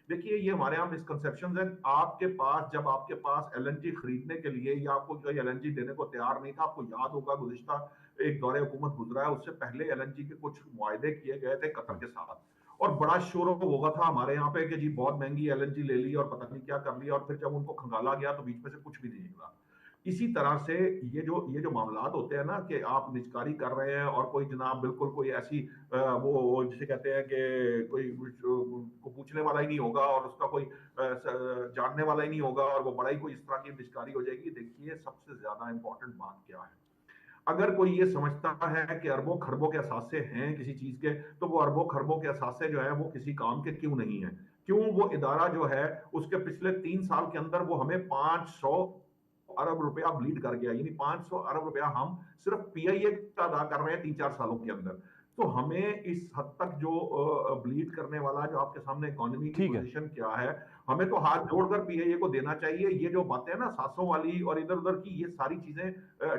S2: देखिए, ये हमारे यहाँ मिसकंसेप्शन है। आपके पास, जब आपके पास एलएनजी खरीदने के लिए या आपको जो एलएनजी देने को तैयार नहीं था, आपको याद होगा गुज़िश्ता एक दौरे हुकूमत गुजरा है, उससे पहले एलएनजी के कुछ मुआहदे किए गए थे कतर के साथ, और बड़ा शोर होगा था हमारे यहाँ पे कि जी बहुत महंगी एलएनजी ले ली और पता नहीं क्या कर लिया, और फिर जब उनको खंगाला गया तो बीच में से कुछ भी नहीं निकला। इसी तरह से ये जो मामलात होते हैं ना कि आप निजकारी कर रहे हैं और कोई जनाब बिल्कुल कोई ऐसी वो जिसे कहते हैं कि कोई को पूछने वाला ही नहीं होगा और उसका कोई जानने वाला ही नहीं होगा और वो बड़ा ही कोई इस तरह की निजकारी हो जाएगी। देखिए, सबसे ज्यादा इंपॉर्टेंट बात क्या है, अगर कोई ये समझता है कि अरबों खरबों के असासे हैं किसी चीज के, तो वो अरबों खरबों के असासे जो है वो किसी काम के क्यों नहीं है? क्यों वो इदारा जो है उसके पिछले 3 साल के अंदर वो हमें 500 अरब रुपया ब्लीड कर गया, यानी 500 अरब रुपया हम सिर्फ पीआईए का अदा कर रहे हैं 3-4 सालों के अंदर। तो हमें इस हद तक जो ब्लीड करने वाला, जो आपके सामने इकोनॉमी की
S1: ठीक है।
S2: पोजीशन क्या है, हमें तो हाथ जोड़कर पीआईए को देना चाहिए। ये जो बातें हैं ना सासों वाली और इधर उधर की, ये सारी चीजें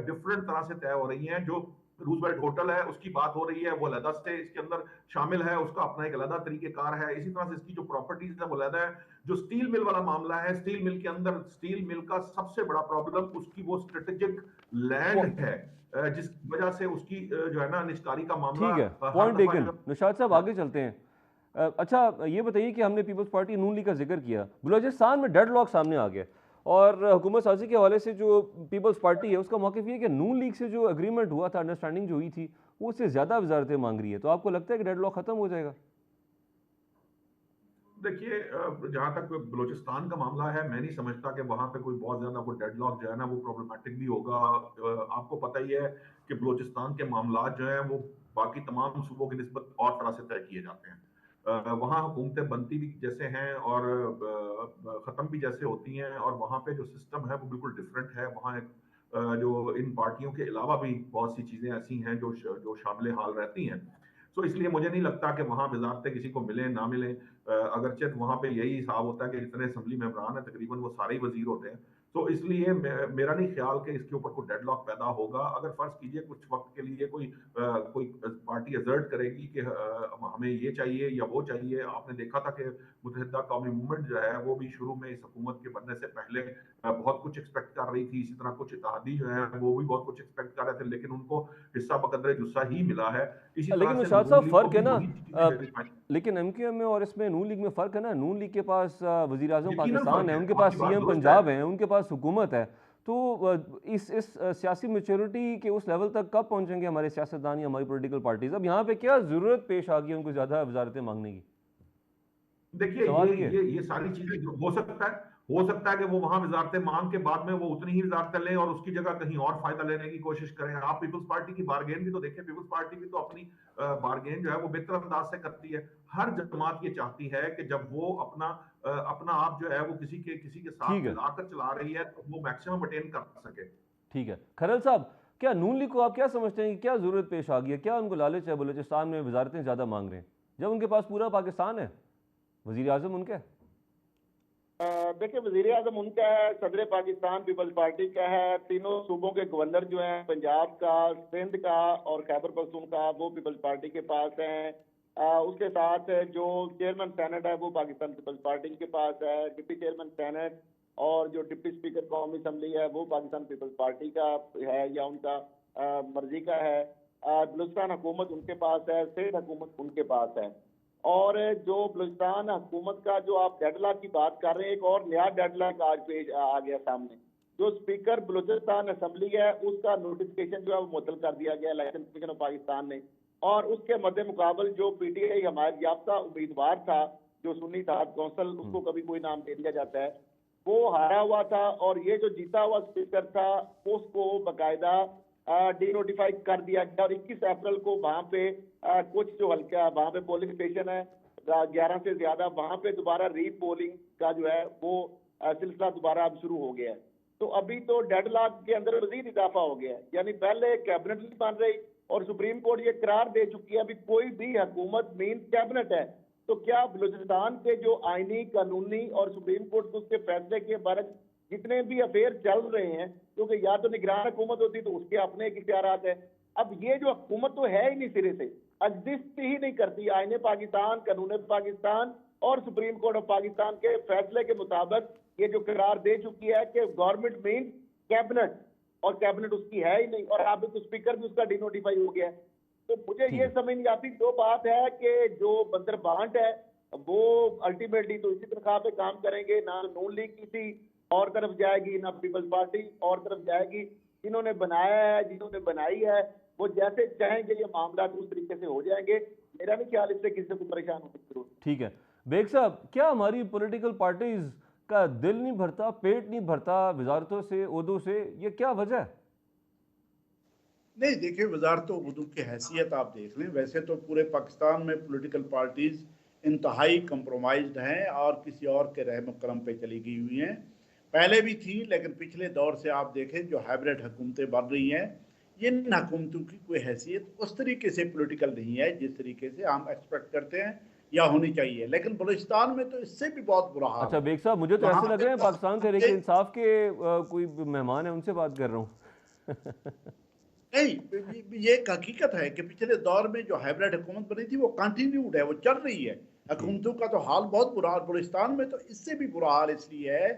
S2: डिफरेंट तरह से तय हो रही हैं। जो रूजवेल्ट होटल है उसकी बात हो रही है, वो अलहदा स्टे इसके अंदर शामिल है, उसका अपना एक अलहदा तरीकेकार है। इसी तरह से इसकी जो प्रॉपर्टीज है वो अलहदा है। जो स्टील मिल वाला मामला है, स्टील मिल के अंदर स्टील मिल का सबसे बड़ा प्रॉब्लम उसकी वो स्ट्रेटेजिक लैंड है, जिसकी वजह से उसकी जो है ना निष्कारी का मामला
S1: ठीक है,
S2: हर
S1: पॉइंट
S2: दफा
S1: टेकन।
S2: जो।
S1: निशात साहब
S2: हाँ।
S1: आगे चलते हैं। अच्छा ये बताइए कि हमने पीपल्स पार्टी नून लीग का जिक्र किया, बलूचिस्तान में डेडलॉक सामने आ गया और हुकूमत साजी के हवाले से जो पीपल्स पार्टी है उसका मौक़िफ़ ये है कि नून लीग से जो एग्रीमेंट हुआ था, अंडरस्टैंडिंग जो हुई थी, वो उससे ज़्यादा वजारतें मांग रही है। तो आपको लगता है कि डेडलॉक ख़त्म हो जाएगा?
S2: देखिए, जहाँ तक बलूचिस्तान का मामला है, मैं नहीं समझता कि वहाँ पे कोई बहुत ज्यादा कोई डेडलॉक जो है ना वो प्रॉब्लमेटिक भी होगा। आपको पता ही है कि बलूचिस्तान के मामलात जो हैं वो बाकी तमाम सूबों की निस्बत और तरह से तय किए जाते हैं। वहाँ हुकूमतें बनती भी जैसे हैं और ख़त्म भी जैसे होती हैं, और वहाँ पे जो सिस्टम है वो बिल्कुल डिफरेंट है। वहाँ एक जो इन पार्टियों के अलावा भी बहुत सी चीज़ें ऐसी हैं जो शामिल हाल रहती हैं। तो इसलिए मुझे नहीं लगता कि वहाँ वजारतें किसी को मिलें ना मिलें। अगरचे वहाँ पे यही हिसाब होता है कि जितने असेंबली मेंबरान हैं तकरीबन वो सारे ही वजीर होते हैं। तो इसलिए मेरा नहीं ख्याल कि इसके ऊपर कोई डेडलॉक पैदा होगा। अगर फर्ज कीजिए कुछ वक्त के लिए कोई पार्टी असर्ट करेगी कि हमें ये चाहिए या वो चाहिए। आपने देखा था कि मुत्तहिदा कौमी मूवमेंट जो है वो भी शुरू में इस हुकूमत के बनने से पहले बहुत कुछ एक्सपेक्ट कर रही थी। इसी तरह कुछ इत्तेहादी जो है वो भी बहुत कुछ एक्सपेक्ट कर रहे थे, लेकिन उनको हिस्सा बकदर जुस्सा ही मिला है। इसी
S1: लेकिन
S2: तरह से
S1: निशात साहब
S2: नून लीग को
S1: फ़र्क है
S2: भी
S1: ना,
S2: वही
S1: अ,
S2: चीजें
S1: लेकिन एमक्यूएम में और इसमें नून लीग में फ़र्क है ना। नून लीग के पास वज़ीर आज़म
S2: यकीनन
S1: पाकिस्तान
S2: फर्क
S1: है,
S2: है,
S1: उनके पास
S2: आपकी बात
S1: सीएम
S2: दुरुस्त है।
S1: पंजाब है, उनके पास हुकूमत है। तो इस सियासी मैच्योरिटी के उस लेवल तक कब पहुंचेंगे हमारे सियासतदान या हमारी पॉलिटिकल पार्टीज? अब यहाँ पे क्या ज़रूरत पेश आ गई है उनको ज़्यादा वजारतें मांगने की?
S2: देखिए
S1: सवाल ये है।
S2: ये सारी चीजें हो सकता है कि वो वहां वजारतें मांग के बाद में वो उतनी ही वजारतें लें और उसकी जगह कहीं और फायदा लेने की कोशिश करें। आप पीपल्स पार्टी की बारगेन भी तो देखें। पीपल्स पार्टी भी तो अपनी बारगेन जो है वो बेहतर अंदाज से करती है। हर जमात ये चाहती है कि जब वो अपना आप जो है वो किसी के साथ
S1: ठीक है,
S2: मिलाकर चला रही है तो वो मैक्सिमम अटेन कर सके।
S1: ठीक है। खरल साहब, क्या नून लीग को आप क्या समझते हैं कि क्या ज़रूरत पेश आ गई है? क्या उनको लालच है बलूचिस्तान में वजारतें ज़्यादा मांग रहे हैं जब उनके पास पूरा पाकिस्तान है, वज़ीर आज़म उनका है?
S3: देखिए, वजीर आजम उनका है, सदर पाकिस्तान पीपल्स पार्टी का है, तीनों सूबों के गवर्नर जो हैं, पंजाब का, सिंध का और खैबर पख्तूनख्वा, वो पीपल्स पार्टी के पास हैं। उसके साथ जो चेयरमैन सेनेट है वो पाकिस्तान पीपल्स पार्टी के पास है। डिप्टी चेयरमैन सेनेट और जो डिप्टी स्पीकर कौमी असम्बली है वो पाकिस्तान पीपल्स पार्टी का है या उनका मर्जी का है। बलूचिस्तान हुकूमत उनके पास है, सिंध हुकूमत उनके पास है। और जो बलूचिस्तान हुकूमत का जो आप डेडलॉक की बात कर रहे हैं, एक और नया डेडलॉक आज पेश आ गया सामने। जो स्पीकर बलूचिस्तान असम्बली है उसका नोटिफिकेशन जो है वो मुअत्तल कर दिया गया इलेक्शन कमीशन ऑफ पाकिस्तान ने। और उसके मद्दे मुकाबल जो पीटीआई हमारे याफ्ता उम्मीदवार था, जो सुन्नी था कौंसल, उसको कभी कोई नाम दे दिया जाता है, वो हारा हुआ था। और ये जो जीता हुआ स्पीकर था उसको बाकायदा डिनोटिफाई कर दिया गया। और 21 अप्रैल को वहां पे कुछ जो हल्का वहां पे पोलिंग स्टेशन है 11 से ज्यादा, वहां पे दोबारा रीपोलिंग का जो है वो सिलसिला दोबारा अब शुरू हो गया है। तो अभी तो डेडलॉक के अंदर मजीद इजाफा हो गया है, यानी पहले कैबिनेट नहीं बन रही और सुप्रीम कोर्ट ये करार दे चुकी है अभी कोई भी हुकूमत मीन कैबिनेट है। तो क्या बलूचिस्तान के जो आईनी, कानूनी और सुप्रीम कोर्ट के उसके फैसले के बारे जितने भी अफेयर चल रहे हैं, क्योंकि या तो निगरान हुकूमत होती तो उसके अपने एक इख्तियारात है। अब ये जो हुकूमत तो है ही नहीं, सिरे से एग्जिस्ट ही नहीं करती। आईने पाकिस्तान, कानून पाकिस्तान और सुप्रीम कोर्ट ऑफ पाकिस्तान के फैसले के मुताबिक ये जो करार दे चुकी है कि गवर्नमेंट मीन कैबिनेट, और कैबिनेट उसकी है ही नहीं। और अब तो स्पीकर भी उसका डिनोटिफाई हो गया है। तो मुझे
S1: ठीक
S3: ये
S1: है।
S3: समझ नहीं आती। दो बात है कि जो बंदरबांट है वो अल्टीमेटली तो इसी तनख्वाह पे काम करेंगे, ना नून लीग किसी और तरफ जाएगी ना पीपल्स पार्टी और तरफ जाएगी। जिन्होंने बनाया है, जिन्होंने बनाई है, वो जैसे चाहेंगे ये मामला उस तरीके से हो जाएंगे। मेरा नहीं ख्याल इससे किसी को परेशान होने की जरूरत।
S1: ठीक है। बेग साहब, क्या हमारी पॉलिटिकल पार्टीज का दिल नहीं भरता, पेट नहीं भरता वजारतों से, ओहदों से? ये क्या वजह है?
S4: नहीं, देखिए, वजारत उर्दू की हैसियत आप देख लें, वैसे तो पूरे पाकिस्तान में पॉलिटिकल पार्टीज़ इंतहाई कंप्रोमाइज्ड हैं और किसी और के रहम करम पे चली गई हुई हैं। पहले भी थी, लेकिन पिछले दौर से आप देखें जो हाइब्रिड हुकूमतें बन रही हैं, इन हुकूमतों की कोई हैसियत उस तरीके से पॉलिटिकल नहीं है जिस तरीके से हम एक्सपेक्ट करते हैं या होनी चाहिए। लेकिन बलूचिस्तान में तो इससे भी बहुत बुरा हाल
S1: अच्छा
S4: है।
S1: बेग साहब, मुझे तो
S4: वहाँ
S1: ऐसे लग
S4: पे
S1: रहे हैं
S4: तो
S1: पाकिस्तान तहरीक
S4: हुकूमतें
S1: इंसाफ के कोई मेहमान है, उनसे बात कर रहा हूँ।
S4: नहीं, ये एक हकीकत है कि पिछले दौर में जो हाइब्रिड हुकूमत बनी थी वो कंटिन्यूड है, वो चल रही है। हुकूमतों का तो हाल बहुत बुरा, और बलूचिस्तान में तो इससे भी बुरा हाल इसलिए है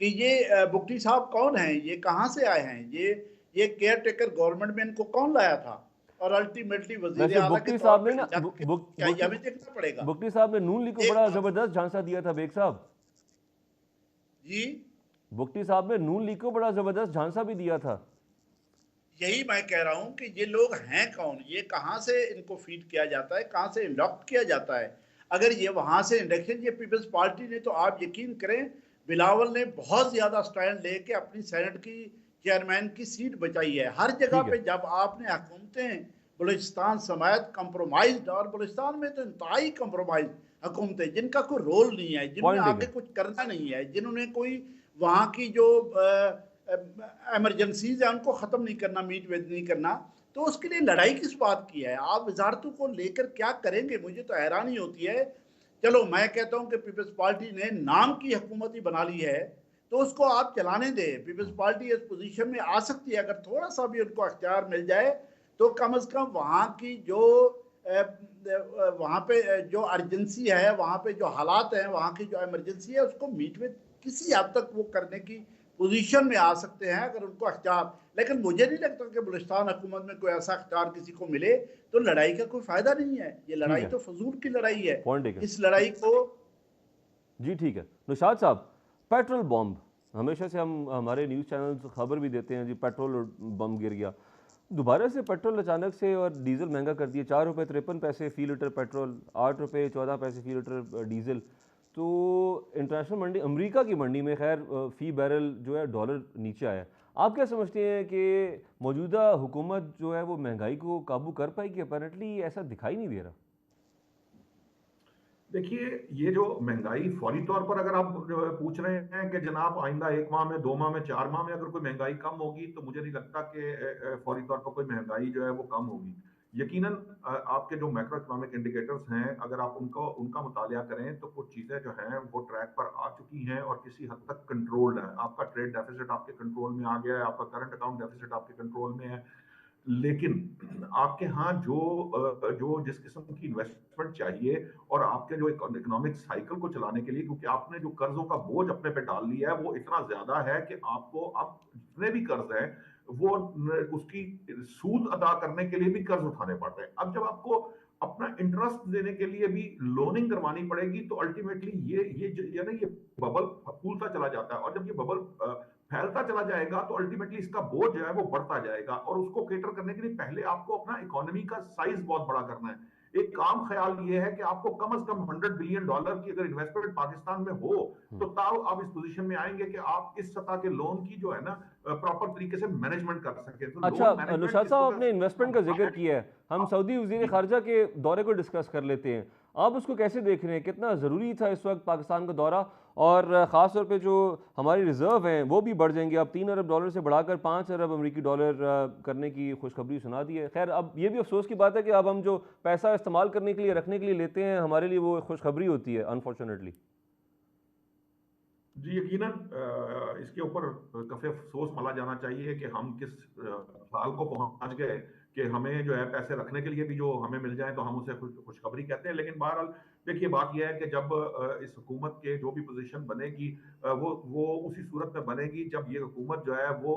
S4: कि ये बुगटी साहब कौन है, ये कहाँ से आए हैं, ये केयर टेकर गवर्नमेंट में इनको कौन लाया था, और अल्टीमेटली वजीर
S1: वैसे
S4: आला के
S1: बुगटी
S4: तौर
S1: साहब
S4: पे
S1: ने ना
S4: नजत क्या ये हमें देखना पड़ेगा।
S1: बुगटी साहब ने नून लीग को
S4: एक
S1: बड़ा
S4: बात
S1: जबरदस्त झांसा दिया था बेग साहब।
S4: जी,
S1: बुगटी साहब ने नून लीग को बड़ा जबरदस्त झांसा भी दिया था।
S4: यही मैं कह रहा हूं कि ये लोग हैं कौन, ये कहां से इनको फीड किया जाता है, कहां से इंडक्ट किया जाता है। अगर ये वहां से इंडक्शन, ये पीपल्स पार्टी ने, तो आप यकीन करें बिलावल ने बहुत ज्यादा स्टैंड लेके अपनी सेनेट की चेयरमैन की सीट बचाई है। हर जगह
S1: ठीक है।
S4: पे जब आपने हुकूमतें बलूचिस्तान समेत कंप्रोमाइज, और बलूचिस्तान में तो इंतहाई कंप्रोमाइज हुकूमतें जिनका कोई रोल नहीं है, जिन्होंने
S1: पॉइंट एक
S4: आगे
S1: है।
S4: कुछ करना नहीं है, जिन्होंने कोई वहाँ की जो एमरजेंसीज है उनको ख़त्म नहीं करना, मीट वेद नहीं करना, तो उसके लिए लड़ाई किस बात की है? आप वजारतों को लेकर क्या करेंगे? मुझे तो हैरानी होती है। चलो, मैं कहता हूं कि पीपल्स पार्टी ने नाम की हुकूमत ही बना ली है, तो उसको आप चलाने दें। पीपल्स पार्टी इस पोजीशन में आ सकती है, अगर थोड़ा सा भी उनको अख्तियार मिल जाए तो कम से कम वहाँ की जो वहाँ पे जो अर्जेंसी है, वहाँ पे जो हालात हैं, वहाँ की जो इमरजेंसी है, उसको मीट में किसी हद तक वो करने की पोजीशन में आ सकते हैं अगर उनको अख्तियार। लेकिन मुझे नहीं लगता कि बलूचिस्तान हुकूमत में कोई ऐसा अख्तियार किसी को मिले तो लड़ाई का कोई फायदा नहीं है। ये
S1: ठीक
S4: लड़ाई
S1: है,
S4: तो फजूल की लड़ाई है।
S1: Point taken.
S4: इस लड़ाई को
S1: जी ठीक है। निशात साहब, पेट्रोल बम, हमेशा से हम हमारे न्यूज़ चैनल खबर भी देते हैं जी पेट्रोल बम गिर गया, दोबारा से पेट्रोल अचानक से और डीजल महंगा कर दिया, 4 रुपये 53 पैसे फ़ी लीटर पेट्रोल, 8 रुपये 14 पैसे फ़ी लीटर डीजल। तो इंटरनेशनल मंडी, अमेरिका की मंडी में खैर फ़ी बैरल जो है डॉलर नीचे आया है। आप क्या समझते हैं कि मौजूदा हुकूमत जो है वो महंगाई को काबू कर पाएगी? अपेरेंटली ऐसा दिखाई नहीं दे रहा।
S2: देखिए, ये जो महंगाई फौरी तौर पर अगर आप पूछ रहे हैं कि जनाब आइंदा 1 माह में, 2 माह में, 4 माह में अगर कोई महंगाई कम होगी, तो मुझे नहीं लगता कि फौरी तौर पर कोई महंगाई जो है वो कम होगी। यकीनन आपके जो मैक्रो इकोनॉमिक इंडिकेटर्स हैं, अगर आप उनका मुतालिया करें, तो कुछ चीज़ें जो हैं वो ट्रैक पर आ चुकी हैं और किसी हद तक कंट्रोल्ड है। आपका ट्रेड डेफिसिट आपके कंट्रोल में आ गया है, आपका करंट अकाउंट डेफिसिट आपके कंट्रोल में है। लेकिन आपके यहाँ जो जिस किस्म की इन्वेस्टमेंट चाहिए और आपके जो इकोनॉमिक साइकिल को चलाने के लिए, क्योंकि आपने जो कर्जों का बोझ अपने पे डाल लिया है वो इतना ज्यादा है कि आपको अब जितने भी कर्ज हैं वो उसकी सूद अदा करने के लिए भी कर्ज उठाने पड़ते हैं। अब जब आपको अपना इंटरेस्ट देने के लिए भी लोनिंग करवानी पड़ेगी, तो अल्टीमेटली ये बबल फूलता चला जाता है, और जब ये बबल फैलता चला जाएगा तो अल्टीमेटली इसका बोझ जो है वो बढ़ता जाएगा, और उसको केटर करने के लिए पहले आपको अपना इकोनॉमी का साइज बहुत बड़ा करना है। एक काम ख्याल ये है कि आपको कम से कम $100 बिलियन की अगर इन्वेस्टमेंट पाकिस्तान में हो, तो तब आप इस पोजीशन में आएंगे कि आप इस सतह के लोन की जो है ना प्रॉपर तरीके से मैनेजमेंट कर सकें। तो
S1: अच्छा,
S2: लोन मैनेजमेंट
S1: नुशात
S2: इस
S1: साहब,
S2: वक्त
S1: आपने इन्वेस्टमेंट का जिक्र किया है, हम सऊदी वज़ीर
S2: जी।
S1: ख़ारजा के दौरे को डिस्कस कर लेते हैं। आप उसको कैसे देख रहे हैं? कितना ज़रूरी था इस वक्त पाकिस्तान का दौरा? और ख़ास तौर पे जो हमारी रिज़र्व हैं वो भी बढ़ जाएंगे, अब $3 अरब से बढ़ाकर $5 अरब करने की खुशखबरी सुना दी है। खैर, अब ये भी अफसोस की बात है कि अब हम जो पैसा इस्तेमाल करने के लिए, रखने के लिए लेते हैं, हमारे लिए वो खुशखबरी होती है अनफॉर्चुनेटली।
S2: जी, यकीनन इसके ऊपर काफ़ी अफ़सोस माना जाना चाहिए कि हम किस हाल को पहुँच गए कि हमें जो है पैसे रखने के लिए भी जो हमें मिल जाए तो हम उसे खुशखबरी कहते हैं। लेकिन बहरहाल देखिए, बात ये है कि जब इस हुकूमत के जो भी पोज़ीशन बनेगी, वो उसी सूरत में बनेगी जब ये हुकूमत जो है वो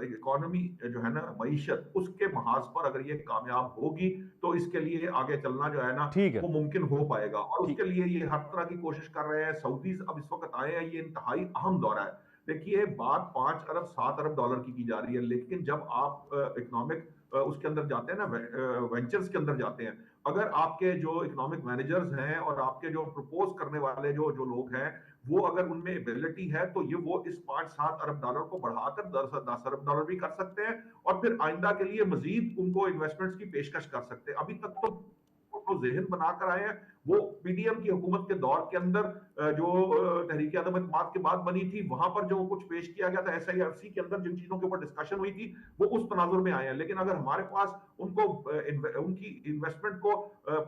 S2: इकोनॉमी जो है ना, मईशत, उसके महाज पर अगर ये कामयाब होगी, तो इसके लिए आगे चलना जो है ना
S1: ठीक
S2: वो
S1: है।
S2: मुमकिन हो पाएगा, और
S1: ठीक।
S2: उसके लिए ये हर तरह की कोशिश कर रहे हैं। सऊदीज अब इस वक्त आए हैं, ये इंतहाई अहम दौरा है। देखिए, बात 5 अरब 7 अरब डॉलर की जा रही है, लेकिन जब आप इकोनॉमिक उसके अंदर जाते हैं ना, वेंचर्स के अंदर जाते हैं, अगर आपके जो इकोनॉमिक मैनेजर्स हैं और आपके जो प्रपोज करने वाले जो जो लोग हैं, वो अगर उनमें एबिलिटी है, तो ये वो इस 5-7 अरब डॉलर को बढ़ाकर 10 अरब डॉलर भी कर सकते हैं, और फिर आइंदा के लिए मजीद उनको इन्वेस्टमेंट्स की पेशकश कर सकते हैं। अभी तक तो जहन बनाकर आए हैं, वो पीडीएम की हुकूमत के दौर के अंदर जो तहरीक आदम एतमाद के बाद बनी थी, वहां पर जो कुछ पेश किया गया था एसआईआरसी के अंदर, जिन चीजों के ऊपर डिस्कशन हुई थी, वो उस तनाजुर में आए हैं। लेकिन अगर हमारे पास उनको उनकी इन्वेस्टमेंट को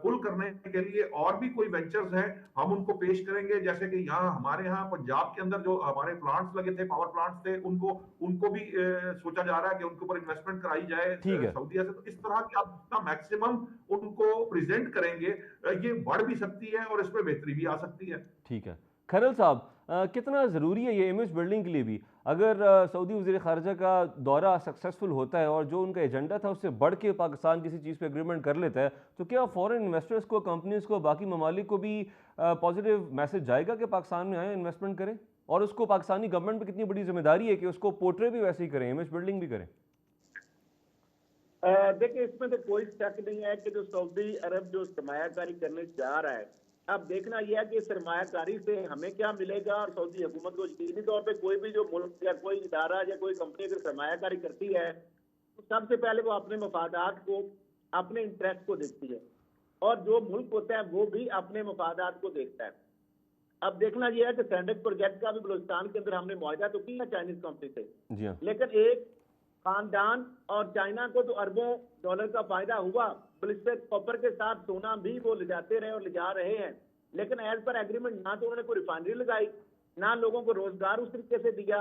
S2: पुल करने के लिए और भी कोई वेंचर्स हैं, हम उनको पेश करेंगे। जैसे कि यहाँ हमारे यहाँ पंजाब के अंदर जो हमारे प्लांट्स लगे थे, पावर प्लांट्स थे, उनको उनको भी सोचा जा रहा है कि उनके ऊपर इन्वेस्टमेंट कराई जाए
S1: ठीक है।
S2: सऊदीया से। तो इस तरह की आप जितना मैक्सिमम उनको प्रेजेंट करेंगे, ये बढ़ भी सकती है और इसमें बेहतरी भी आ सकती है।
S1: ठीक है। खैरल साहब, कितना ज़रूरी है ये इमेज बिल्डिंग के लिए भी? अगर सऊदी वज़ीर ख़ारजा का दौरा सक्सेसफुल होता है और जो उनका एजेंडा था उससे बढ़ के पाकिस्तान किसी चीज़ पे एग्रीमेंट कर लेता है, तो क्या फॉरेन इन्वेस्टर्स को, कंपनीज को, बाकी ममालिक को भी पॉजिटिव मैसेज जाएगा कि पाकिस्तान में आएँ, इन्वेस्टमेंट करें? और उसको पाकिस्तानी गवर्नमेंट पर कितनी बड़ी जिम्मेदारी है कि उसको पोर्ट्रे भी वैसे ही करें, इमेज बिल्डिंग भी करें?
S3: देखिए, इसमें तो कोई शक नहीं है कि जो सऊदी अरब जो सरमायाकारी करने जा रहा है, अब देखना यह है कि सरमायाकारी से हमें क्या मिलेगा, और सऊदी हुकूमत को यकीनी तौर पे कोई भी जो मुल्क या कोई इदारा या कोई कंपनी अगर सरमायाकारी करती है, तो सबसे पहले वो अपने मफादात को, अपने इंटरेस्ट को देखती है, और जो मुल्क होता है वो भी अपने मफादात को देखता है। अब देखना यह है कि सैंडक प्रोजेक्ट का भी बलूचिस्तान के अंदर हमने मुआहदा तो किया चाइनीज कंपनी से,
S1: जी हाँ।
S3: लेकिन एक खानदान और चाइना को तो अरबों डॉलर का फायदा हुआ, ब्लिस्टर कॉपर के साथ सोना भी वो ले जाते रहे और ले जा रहे हैं, लेकिन एज पर एग्रीमेंट ना तो उन्होंने कोई रिफाइनरी लगाई, ना लोगों को रोजगार उस तरीके से दिया,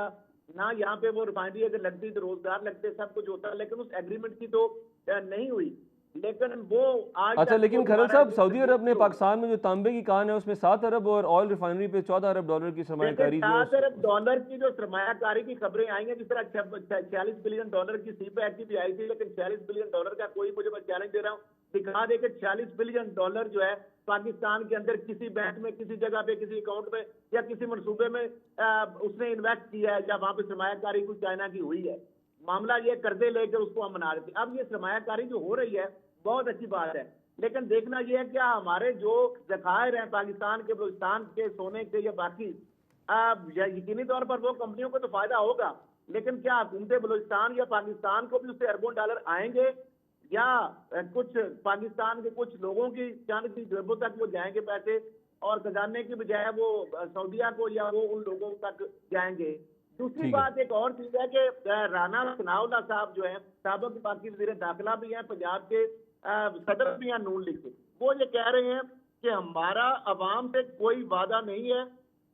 S3: ना यहाँ पे वो रिफाइनरी अगर लगती तो रोजगार लगते, सब कुछ होता, लेकिन उस एग्रीमेंट की तो नहीं हुई। लेकिन वो आज
S1: अच्छा,
S3: तक
S1: लेकिन
S3: वो
S1: खरल
S3: दोबारा
S1: साहब,
S3: फिर
S1: सऊदी
S3: से
S1: अरब ने
S3: तो
S1: पाकिस्तान में जो तांबे की कान है उसमें 7 अरब और ऑयल रिफाइनरी पे 14 अरब डॉलर की
S3: देखिए
S1: सरमायाकारी जो है
S3: 7 अरब डॉलर की जो सरमायाकारी की खबरें आई हैं, जिस तरह 46 बिलियन डॉलर की सीपैक की भी आई थी, लेकिन 46 बिलियन डॉलर का कोई, मुझे मैं चैलेंज दे रहा हूँ, दिखा दे कि 46 बिलियन डॉलर जो है पाकिस्तान के अंदर किसी बैंक में, किसी जगह पे, किसी अकाउंट में या किसी मंसूबे में उसने इन्वेस्ट किया है, या वहां पे सरमायाकारी कुछ चाइना की हुई है। मामला ये कर्जे लेकर उसको हम मना रहे थे। अब ये सरमायाकारी जो हो रही है बहुत अच्छी बात है, लेकिन देखना यह है क्या हमारे जो जखायर हैं पाकिस्तान के, बलूचिस्तान के सोने के या बाकी, यकीनी तौर पर वो कंपनियों को तो फायदा होगा, लेकिन क्या हुकूमत बलूचिस्तान या पाकिस्तान को भी उससे अरबों डॉलर आएंगे, या कुछ पाकिस्तान के कुछ लोगों की चंद की जेबों तक वो जाएंगे पैसे, और खजाने की बजाय वो सऊदिया को या वो उन लोगों तक जाएंगे। दूसरी
S1: ठीक है।
S3: बात एक और चीज है कि राना सनाउल्लाह साहब जो है, साबिक पाकी वजीर दाखिला भी हैं, पंजाब के सदर भी हैं नून लीग के, वो ये कह रहे हैं कि हमारा अवाम से कोई वादा नहीं है,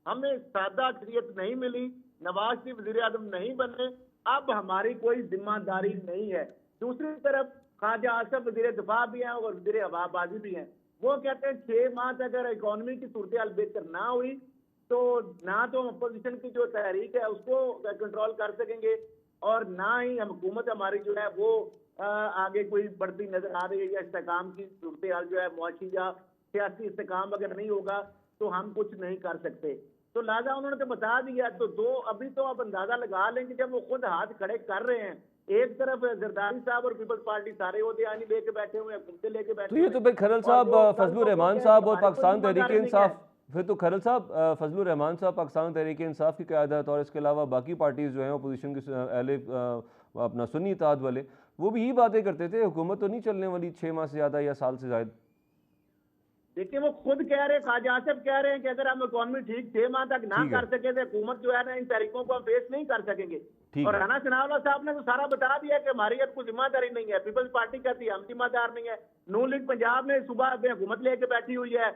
S3: हमें सादा अक्सरियत नहीं मिली, नवाज शरीफ वजीर आजम नहीं बने, अब हमारी कोई जिम्मेदारी नहीं है। दूसरी तरफ ख्वाजा आसफ वजीर दिफा भी हैं और वजीर हवाबाजी भी हैं, वो कहते हैं 6 माह तक अगर इकोनॉमी की सूरत हाल बेहतर ना हुई तो ना तो हम अपोजिशन की जो तहरीक है उसको कंट्रोल कर सकेंगे, और ना ही हम हुकूमत हमारी जो है वो आगे कोई बढ़ती नजर आ रही है, या इस्तेकाम की सूरत हाल जो है मुआशी या सियासी इस्तेकाम अगर नहीं होगा तो हम कुछ नहीं कर सकते। तो लिहाजा उन्होंने तो बता दिया, तो दो अभी तो आप अंदाजा लगा लेंगे जब वो खुद हाथ खड़े कर रहे हैं, एक तरफ जरदारी साहब और पीपल्स पार्टी सारे ओहदेयानी लेके बैठे हुए हैं, कुत्ते लेके बैठे
S1: तो ये
S3: हुए
S1: तो
S3: हैं,
S1: फिर खरल
S3: और
S1: साहब
S3: वो कल
S1: फजलुर
S3: को
S1: रहमान
S3: कहते हैं
S1: साहब
S3: कि
S1: और
S3: हमारी कोई
S1: पाकिस्तान तहरीक
S3: जिम्मेदारी नहीं
S1: इंसाफ,
S3: है।
S1: फिर तो खरल साहब फजलुर रहमान साहब पाकिस्तान तहरीक इंसाफ की क़यादत और इसके अलावा बाकी पार्टीज़ जो हैं अपोजिशन के अहले अपना सुन्नी इत्तेहाद वाले, वो भी यही बातें करते थे हुकूमत तो नहीं चलने वाली 6 माह से ज़्यादा या साल से ज़्यादा।
S3: देखिए वो खुद कह रहे हैं, ख्वाजा आसिफ कह रहे हैं कि अगर हम इकोनॉमी ठीक 6 माह तक ना
S1: ठीक है।
S3: कर सके तो हुकूमत जो है ना इन तहरीकों को हम फेस नहीं कर सकेंगे।
S1: ठीक
S3: और
S1: है।
S3: राना सनाउल्लाह साहब ने तो सारा बता दिया कि हमारी अब कोई जिम्मेदारी नहीं है, पीपल्स पार्टी कहती है हम जिम्मेदार नहीं है, नून लीग पंजाब ने सुबह में हुकूमत लेके बैठी हुई है,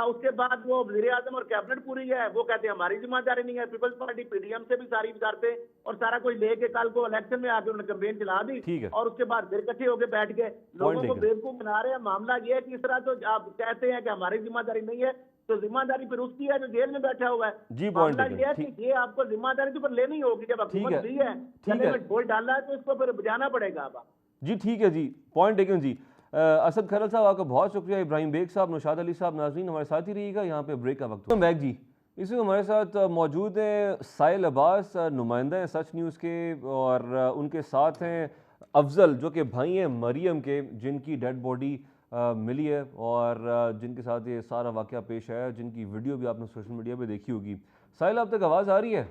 S3: उसके बाद वो वजीर आजम और कैबिनेट पूरी है, वो कहते हैं हमारी जिम्मेदारी नहीं है, पीपल्स पार्टी पीडीएम से भी सारी वजारतें और सारा कुछ लेके कल को इलेक्शन में आके उन्होंने कैंपेन चला दी,
S1: ठीक है।
S3: और उसके बाद फिर इकट्ठे होकर बैठ गए, लोगों को
S1: taken।
S3: बेवकूफ बना रहे हैं। मामला ये है कि इस तरह तो आप कहते हैं कि हमारी जिम्मेदारी नहीं है, तो जिम्मेदारी फिर उसकी है जो जेल में बैठा हुआ है।
S1: जी, point
S3: मामला
S1: taken।
S3: ये है
S1: ठीक।
S3: कि ये आपको जिम्मेदारी तो फिर लेनी होगी, जब
S1: ठीक
S3: हुकूमत
S1: है।
S3: दी है,
S1: ठीक
S3: गले
S1: है।
S3: में ढोल डाला है तो इसको फिर बजाना पड़ेगा। अब
S1: जी ठीक है जी, पॉइंट टेकन जी। असद खरल साहब आपका बहुत शुक्रिया। इब्राहिम बेग साहब, नौशाद अली साहब, नाज़रीन हमारे साथ ही रहिएगा, यहाँ पे ब्रेक का वक्त। बैग जी, इसी हमारे साथ मौजूद हैं साहिल अब्बास, नुमाइंदा हैं सच न्यूज़ के, और उनके साथ हैं अफजल जो कि भाई हैं मरियम के, जिनकी डेड बॉडी मिली है और जिनके साथ ये सारा वाक़या पेश आया, जिनकी वीडियो भी आपने सोशल मीडिया पे देखी होगी। साहिल, आप तक आवाज़ आ रही है?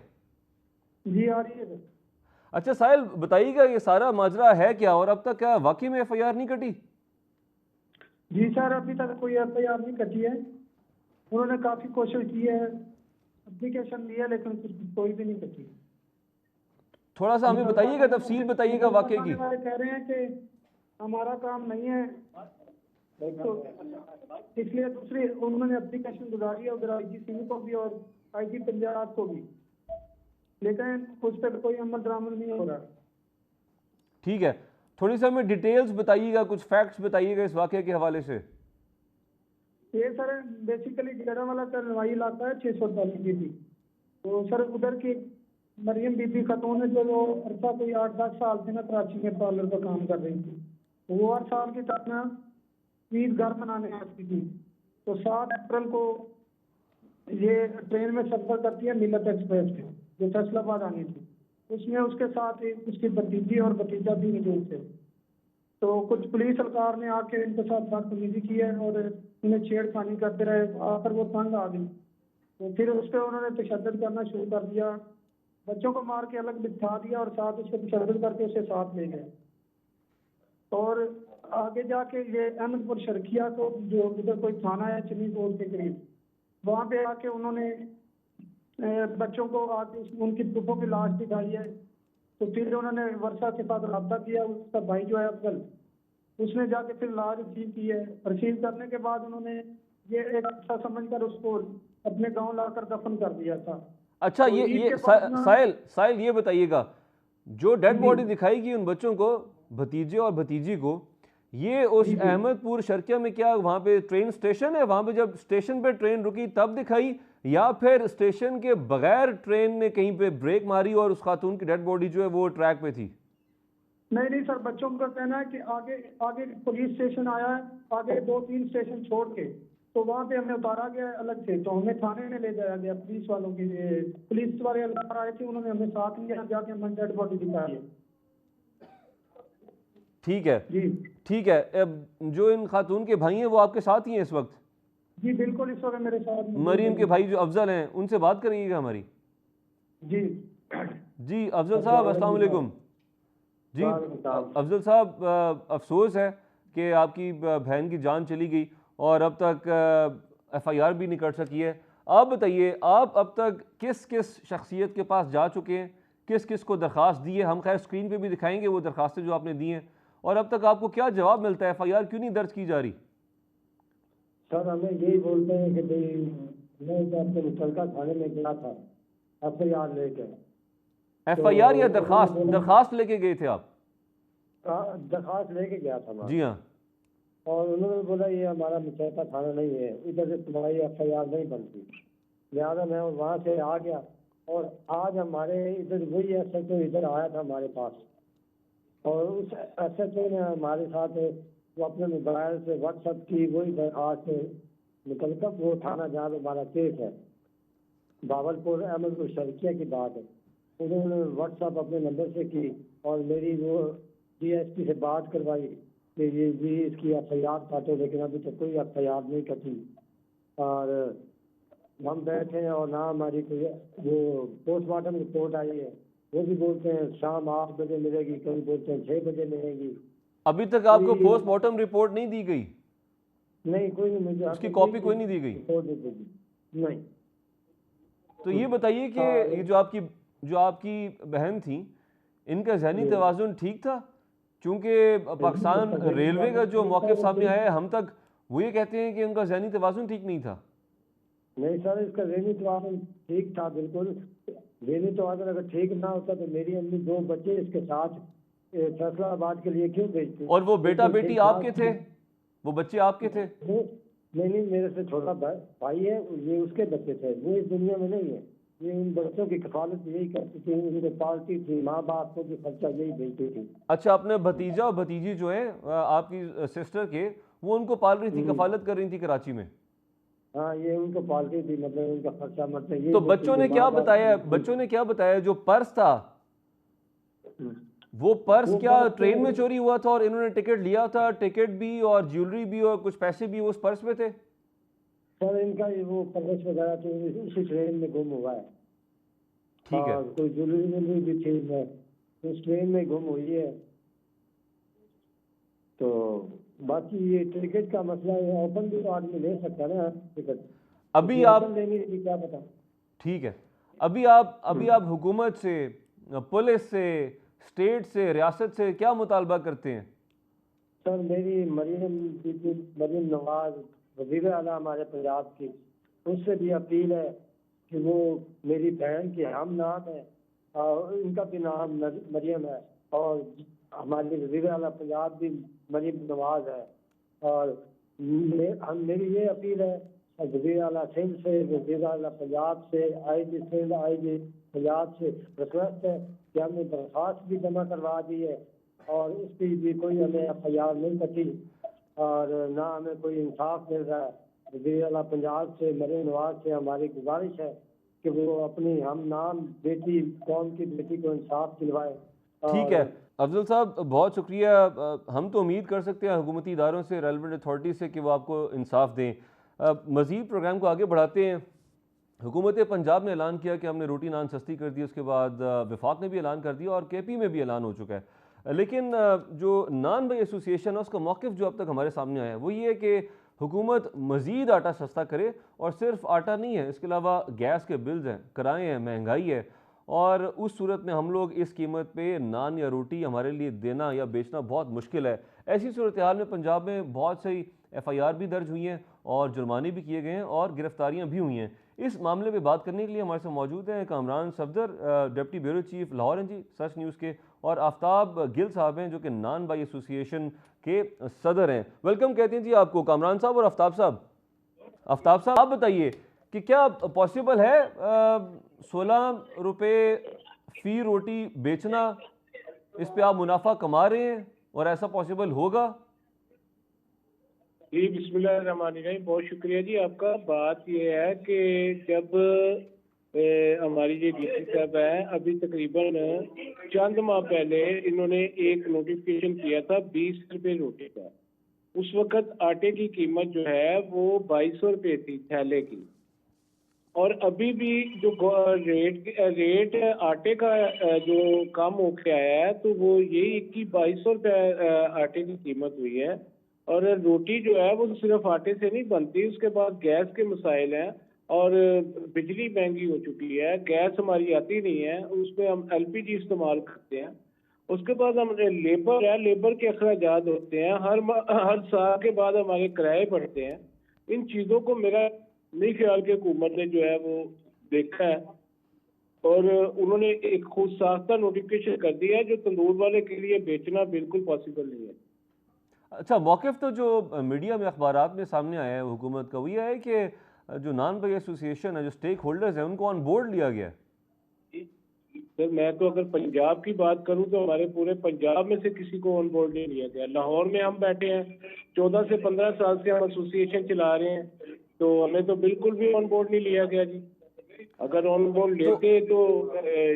S5: जी आ रही है।
S1: अच्छा साहिल, बताइएगा ये सारा माजरा है क्या, और अब तक क्या वाकई में FIR नहीं कटी?
S5: जी सर, अभी तक कोई FIR नहीं कटी है। उन्होंने काफी कोशिश की है, एप्लीकेशन दिया, लेकिन कोई भी नहीं कटी।
S1: थोड़ा सा हमें बताइएगा, तफसील बताइएगा वाकई की।
S5: वाले कह रहे हैं कि हमारा काम नहीं है, तो इसलिए दूसरी उन्होंने एप्लीकेशन गुजारी है उधर IG सिंह को भी और IG पंजाब को भी, लेकिन उस पर कोई अमल दरामद नहीं हो रहा।
S1: ठीक है, थोड़ी सी हमें डिटेल्स बताइएगा, कुछ फैक्ट्स बताइएगा इस वाकये के हवाले से।
S5: ये सर बेसिकली डेरा वाला करनवाई इलाका है, 642 की। तो सर उधर की मरियम बीबी खातून है, जो वो अरसा कोई 8-10 साल से ना कराची में पार्लर का काम कर रही थी। वो हर साल की तरह ईद घर मनाने आती थी। तो 7 अप्रैल को ये ट्रेन में सफर करती है मिलत एक्सप्रेस पे, जो फैसलाबाद आनी थी। उसमें उसके साथ एक उसकी भतीजी और भतीजा भी मौजूद थे। तो कुछ पुलिस सरकार ने आके इनके साथ बदतमीजी की है और उन्हें छेड़खानी करते रहे, आकर वो तंग आ गई। तो फिर उस पर उन्होंने तशद्दुद करना शुरू कर दिया, बच्चों को मार के अलग बिठा दिया और साथ उसको तशद्दुद करके उसे साथ ले गए। और आगे जाके ये अहमदपुर शर्खिया को, जो उधर कोई थाना है चन्नी कोट के करीब, वहाँ पे आके उन्होंने बच्चों को आके उनकी पुप्पो की लाश दिखाई है। तो फिर उन्होंने वर्षा के साथ रब्ता किया, उसका भाई जो है अफजल, उसने जाके फिर लाश रिसीव की है। रिसीव करने के बाद उन्होंने ये एक अच्छा समझकर उसको अपने गांव लाकर दफन कर दिया था।
S1: अच्छा,
S5: तो
S1: ये साहिल ये बताइएगा, जो डेड बॉडी दिखाई गई उन बच्चों को, भतीजे और भतीजी को, ये उस अहमदपुर शर्किया में क्या वहाँ पे ट्रेन स्टेशन है, वहाँ पे जब स्टेशन पे ट्रेन रुकी तब दिखाई, या फिर स्टेशन के बगैर ट्रेन ने कहीं पे ब्रेक मारी और उस खातून की डेड बॉडी जो है वो ट्रैक पे थी?
S5: नहीं नहीं सर, बच्चों का कहना है कि आगे आगे पुलिस स्टेशन आया है, आगे 2-3 स्टेशन छोड़ के, तो वहाँ पे हमें उतारा गया अलग से, तो हमें थाने में ले जाया गया पुलिस वालों के लिए। पुलिस वाले अंदर आए थे, उन्होंने हमें साथ लिया, जाके हमें डेड बॉडी दिखाई है।
S1: ठीक है
S5: जी
S1: ठीक है। अब जो इन खातून के भाई हैं वो आपके साथ ही हैं इस वक्त?
S5: जी बिल्कुल, इस वक्त मेरे साथ मौजूद
S1: मरीम
S5: हैं।
S1: के भाई जो अफजल हैं उनसे बात करिएगा हमारी।
S5: जी
S1: जी अफजल साहब अस्सलाम वालेकुम। जी अफजल साहब, अफसोस है कि आपकी बहन की जान चली गई और अब तक FIR भी नहीं कर सकी है। आप बताइए, आप अब तक किस किस शख्सियत के पास जा चुके हैं, किस किस को दरख्वास्त दी है? हम खैर स्क्रीन पे भी दिखाएंगे वो दरख्वास्तें जो आपने दी हैं, और अब तक आपको क्या जवाब मिलता है? FIR क्यों नहीं दर्ज की जा रही?
S6: सर हमें यही बोलते हैं कि भाई मैं तो आपके मुतलका थाने में गया था FIR लेके।
S1: FIR या दरख्वास्त? दरख्वास्त लेके गए थे आप?
S6: दरख्वास्त लेके गया था मैं।
S1: जी हाँ।
S6: और उन्होंने बोला ये हमारा मुतलका थाना नहीं है, इधर से तुम्हारी FIR नहीं बनती। लिहाजा मैं वहाँ से आ गया, और आज हमारे इधर वही SHO इधर आया था हमारे पास, और उस SHO ने हमारे साथ वो अपने मोबाइल से WhatsApp की वही दरख्वास्त मुतलका वो थाना जहाँ पे हमारा केस है, बावलपुर अहमदपुर शर्किया की बात है, उन्होंने WhatsApp अपने नंबर से की, और मेरी वो DSP से बात करवाई कि ये जी इसकी FIR काटो, लेकिन अभी तक कोई FIR नहीं कटी। और हम बैठे हैं और ना हमारी कोई वो पोस्टमार्टम रिपोर्ट आई है, वो भी बोलते हैं शाम 8 बजे मिलेगी, कभी बोलते हैं 6 बजे मिलेगी।
S1: अभी तक आपको पोस्टमार्टम रिपोर्ट नहीं दी गई?
S6: नहीं, कोई नहीं, मुझे
S1: उसकी कॉपी कोई नहीं दी गई?
S6: रिपोर्ट नहीं दी। नहीं।
S1: तो ये बताइए कि ये जो आपकी बहन थी, इनका जहनी तवाज़ुन ठीक था? चूंकि पाकिस्तान रेलवे का जो मौक़िफ़ सामने आया है हम तक, वो ये कहते हैं कि उनका जहनी तवाज़ुन ठीक नहीं था।
S6: नहीं सर, इसका ज़हनी तवाज़ुन ठीक था बिल्कुल। ज़हनी तवाज़ुन अगर ठीक ना होता तो मेरी अम्मी 2 बच्चे इसके साथ फैसलाबाद के लिए क्यों भेजती?
S1: और वो बेटा बेटी आपके थे? वो बच्चे आपके थे?
S6: नहीं, मेरे से छोटा भाई है, ये उसके बच्चे थे, वो इस दुनिया में नहीं है। ये उन बच्चों की कफालत यही करती थी, उनको पालती थी, माँ बाप को भी खर्चा यही देती थी।
S1: अच्छा, अपने भतीजा और भतीजी जो है आपकी सिस्टर के, वो उनको पाल रही थी, कफालत कर रही थी कराची में?
S6: हाँ, ये उनको पालती थी, मतलब उनका खर्चा मतलब ये।
S1: तो बच्चों ने क्या बताया? बच्चों ने क्या बताया? जो पर्स था, वो पर्स क्या ट्रेन में चोरी हुआ था और इन्होंने टिकट लिया था? टिकट भी और ज्वेलरी भी और कुछ पैसे भी उस पर्स में थे?
S6: सर इनका ये वो पर्स वगैरह तो उसी ट्रेन में गुम हुआ है।
S1: ठीक है।
S6: और कोई ज्वेलरी भी थी उस ट्रेन में गुम हुई है। तो बाकी ये टिकट का मसला है, ओपन भी तो आदमी ले सकता है ना टिकट।
S1: अभी आप
S6: लेनी थी, क्या पता।
S1: ठीक है, अभी आप हुकूमत से, पुलिस से, स्टेट से, रियासत से क्या मुतालबा करते हैं?
S6: सर मेरी मरीम नवाज वज़ीर आला हमारे पंजाब की, उससे भी अपील है कि वो मेरी बहन की हम नाम है और इनका भी नाम मरियम है, और हमारी वज़ीर आला पंजाब भी मरीम नवाज है। और मेरी ये अपील है वज़ीर आला सिंध से, वज़ीर आला पंजाब से, IG सिंध, IG पंजाब से रिक्वेस्ट है कि हमने दरख्वास्त भी जमा करवा दी है और उसकी भी कोई हमें FIR नहीं कटी और ना हमें कोई इंसाफ मिल रहा है। वज़ीर आला पंजाब से, मरीम नवाज से हमारी गुजारिश है कि वो अपनी हम नाम बेटी, कौम की बेटी को इंसाफ दिलवाए।
S1: ठीक है अफजल साहब, बहुत शुक्रिया। हम तो उम्मीद कर सकते हैं हुकूमती इदारों से, रेलिवेंट अथॉरिटी से कि वो आपको इंसाफ दें। मज़ीद प्रोग्राम को आगे बढ़ाते हैं। हुकूमत पंजाब ने ऐलान किया कि हमने रोटी नान सस्ती कर दी, उसके बाद वफाक ने भी ऐलान कर दिया और KP में भी ऐलान हो चुका है। लेकिन जो नान बाई एसोसिएशन है उसका मौक़िफ़ जो अब तक हमारे सामने आया है वो ये है कि हुकूमत मज़ीद आटा सस्ता करे, और सिर्फ आटा नहीं है, इसके अलावा गैस के बिल्स हैं, किराए हैं, महंगाई है, और उस सूरत में हम लोग इस कीमत पे नान या रोटी हमारे लिए देना या बेचना बहुत मुश्किल है। ऐसी सूरत हाल में पंजाब में बहुत सी FIR भी दर्ज हुई हैं और जुर्माने भी किए गए हैं और गिरफ्तारियां भी हुई हैं। इस मामले पे बात करने के लिए हमारे साथ मौजूद हैं Kamran Safdar, deputy bureau chief Lahore एनजी सच न्यूज़ के, और आफ्ताब गिल साहब हैं जो कि नान बाई एसोसिएशन के सदर हैं। वेलकम कहते हैं जी आपको कामरान साहब और आफ्ताब साहब। आफ्ताब साहब आप बताइए कि क्या पॉसिबल है 16 रुपये फ़ी रोटी बेचना, इस पे आप मुनाफा कमा रहे हैं और ऐसा पॉसिबल होगा?
S7: जी बिस्मिल्लाहिर्रहमानिर्रहीम, बहुत शुक्रिया जी आपका। बात यह है कि जब हमारी जो डीसी साहब है, अभी तकरीबन चंद माह पहले इन्होंने एक नोटिफिकेशन किया था 20 रुपये रोटी का। उस वक्त आटे की कीमत जो है वो 2200 रुपये थी थैले की, और अभी भी जो रेट आटे का जो कम होके आया है तो वो यही कि 2200 रुपये आटे की कीमत हुई है। और रोटी जो है वो सिर्फ आटे से नहीं बनती, उसके बाद गैस के मसाइल हैं और बिजली महंगी हो चुकी है, गैस हमारी आती नहीं है, उसमें हम एलपीजी इस्तेमाल करते हैं। उसके बाद हम लेबर है, लेबर के अखराजात होते हैं, हर साल के बाद हमारे किराए बढ़ते हैं। इन चीज़ों को मेरा नहीं ख्याल कि हुकूमत ने जो है वो देखा है और उन्होंने एक खुद साख्ता नोटिफिकेशन कर दिया है जो तंदूर वाले के लिए बेचना बिल्कुल पॉसिबल नहीं है।
S1: अच्छा, मौक़िफ़ तो जो मीडिया में अखबारात में सामने आया है हुकूमत का, वो ये है कि जो नॉन पे एसोसिएशन है, जो स्टेक होल्डर्स हैं, उनको ऑन बोर्ड लिया गया है।
S7: सर मैं तो अगर पंजाब की बात करूं तो हमारे पूरे पंजाब में से किसी को ऑन बोर्ड नहीं लिया गया। लाहौर में हम बैठे हैं, 14 से 15 साल से हम एसोसिएशन चला रहे हैं, तो हमें तो बिल्कुल भी ऑन बोर्ड नहीं लिया गया जी। अगर ऑन बोर्ड लेते तो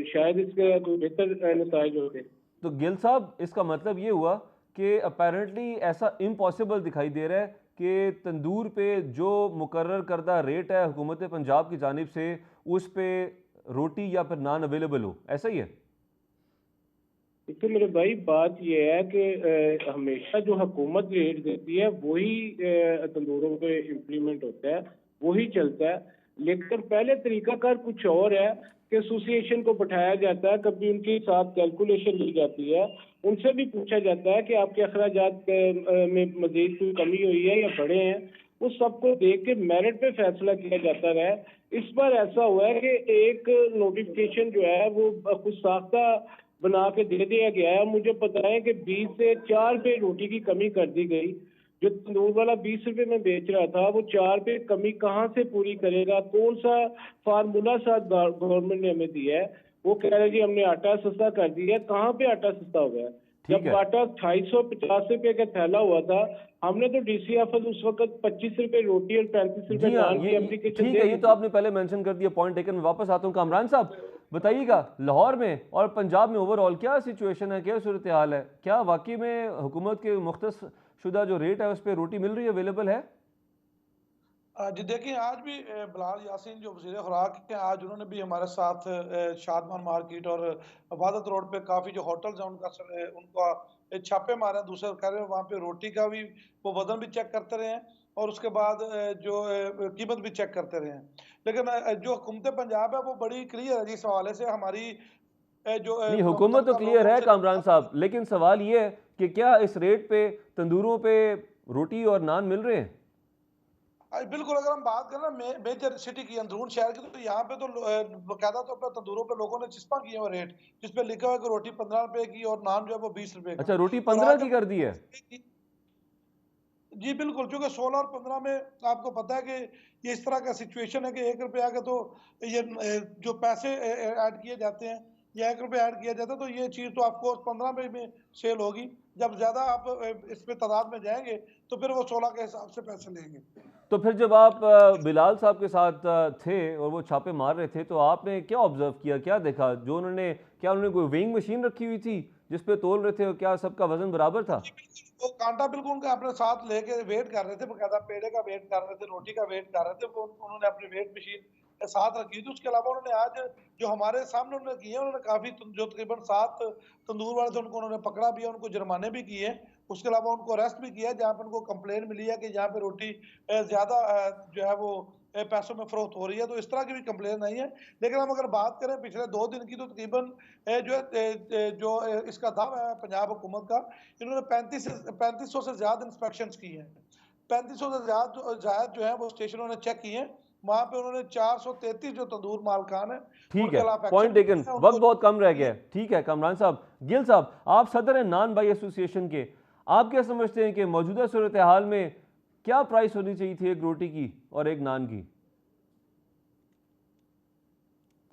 S7: शायद इसके कोई बेहतर नताइज होते।
S1: तो गिल साहब, इसका मतलब ये हुआ कि अपेरेंटली ऐसा इम्पॉसिबल दिखाई दे रहा है कि तंदूर पे जो मुकर्रर करदा रेट है हुकूमत पंजाब की जानिब से, उस पे रोटी या फिर नान अवेलेबल हो, ऐसा ही है?
S7: देखिए मेरे भाई, बात यह है कि हमेशा जो हुकूमत रेट देती है वही तंदूरों पे इम्प्लीमेंट होता है, वही चलता है। लेकिन पहले तरीकाकार कुछ और है कि एसोसिएशन को बैठाया जाता है, कभी उनके साथ कैलकुलेशन ली जाती है, उनसे भी पूछा जाता है कि आपके अखराजात में मजीद कोई कमी हुई है या बढ़े हैं, उस सबको देख के मेरिट पे फैसला किया जाता है। इस बार ऐसा हुआ है कि एक नोटिफिकेशन जो है वो कुछ साख्ता बना के दे दिया गया है। मुझे पता है कि 20 से 4 रुपये रोटी की कमी कर दी गई। जो तंदूर वाला 20 रुपये में बेच रहा था, वो 4 रुपये कमी कहाँ से पूरी करेगा? कौन सा फार्मूला साथ गवर्नमेंट ने हमें दिया है? वो कह रहे जी हमने आटा सस्ता कर दिया। कहाँ पे आटा सस्ता हो गया? जब आटा 250 रुपये का थैला हुआ था, हमने तो डीसी ऑफिस उस वक्त 25 रुपये रोटी और 35 रुपये नान की एप्लीकेशन।
S1: ठीक है, ये तो आपने पहले मेंशन कर दिया, पॉइंट टेकन। वापस आता हूँ कामरान साहब, बताइएगा लाहौर में और पंजाब में ओवरऑल क्या सिचुएशन है, क्या सूरत हाल है? क्या वाकई में हुकूमत के मुख्तस शुदा जो रेट है उस पर रोटी मिल रही है, अवेलेबल है?
S8: जी देखिए, आज भी बिलाल यासीन जो वज़ीर खुराक हैं, आज उन्होंने भी हमारे साथ शादमान मार्केट और वहादत रोड पे काफ़ी जो होटल्स हैं उनका छापे मारे हैं। दूसरे कह रहे हैं वहाँ पे रोटी का भी वो वज़न भी चेक करते रहे हैं और उसके बाद जो कीमत भी चेक करते रहे हैं। लेकिन जो हुकूमत पंजाब है वो बड़ी क्लियर है जी इस हवाले से। हमारी जो
S1: नहीं, हुकूमत तो क्लियर है कामरान साहब, लेकिन सवाल ये है कि क्या इस रेट पे तंदूरों पे रोटी और नान मिल रहे हैं?
S8: बिल्कुल, अगर हम बात करें ना मेजर सिटी की, अंदरून शहर की, तो यहाँ पे तो बाकायदा तौर पर तंदूरों पे लोगों ने चिस्पा किए हुए रेट, जिस पे लिखा हुआ है कि रोटी 15 रुपए की और नान जो है वो 20 रुपए का।
S1: अच्छा, रोटी 15 की कर दी है?
S8: जी बिल्कुल, क्योंकि 16 और 15 में आपको पता है कि ये इस तरह का सिचुएशन है कि 1 रुपया का तो ये जो पैसे ऐड किए जाते हैं या 1 रुपया ऐड किया जाता है, तो ये चीज़ तो आपको 15 में सेल होगी। जब ज़्यादा आप इस पे तादाद में जाएंगे तो फिर वो 16 के हिसाब से पैसे लेंगे।
S1: तो फिर जब आप बिलाल साहब के साथ थे और वो छापे मार रहे थे, तो आपने क्या ऑब्जर्व किया, क्या देखा? जो उन्होंने, क्या उन्होंने कोई वेइंग मशीन रखी हुई थी जिस पे तोल रहे थे और क्या सबका वजन बराबर था?
S8: वो कांटा बिल्कुल उनका अपने साथ लेके वेट कर रहे थे, बकायदा पेड़े का वेट कर रहे थे, रोटी का वेट कर रहे थे। वो उन्होंने अपनी वेट मशीन साथ रखी थी। उसके अलावा उन्होंने आज जो हमारे सामने उन्होंने किए, उन्होंने काफी जो तकरीबन 7 तंदूर वाले थे उनको उन्होंने पकड़ा भी है, उनको जुर्माने भी किए। उसके अलावा उनको अरेस्ट भी किया जहाँ पे उनको कंप्लेन मिली है कि यहाँ पे रोटी ज्यादा जो है वो पैसों में फरोख्त हो रही है। तो इस तरह की भी कंप्लेन नहीं है। लेकिन हम अगर बात करें पिछले 2 दिन की, तो तकरीबन जो इसका दावा है पंजाब हुकूमत का, इन्होंने 3500 से ज्यादा इंस्पेक्शंस की हैं। 3500 से ज्यादा जो है वो स्टेशन उन्होंने चेक किए हैं। वहां पे उन्होंने 433 जो तंदूर मालकान है,
S1: ठीक है, पॉइंट टेकन। वक्त बहुत कम रह गया है। ठीक है कामरान साहब। गिल साहब, आप सदर हैं नान बाई एसोसिएशन के, आप क्या समझते हैं कि मौजूदा सूरत हाल में क्या प्राइस होनी चाहिए थी एक रोटी की और एक नान की?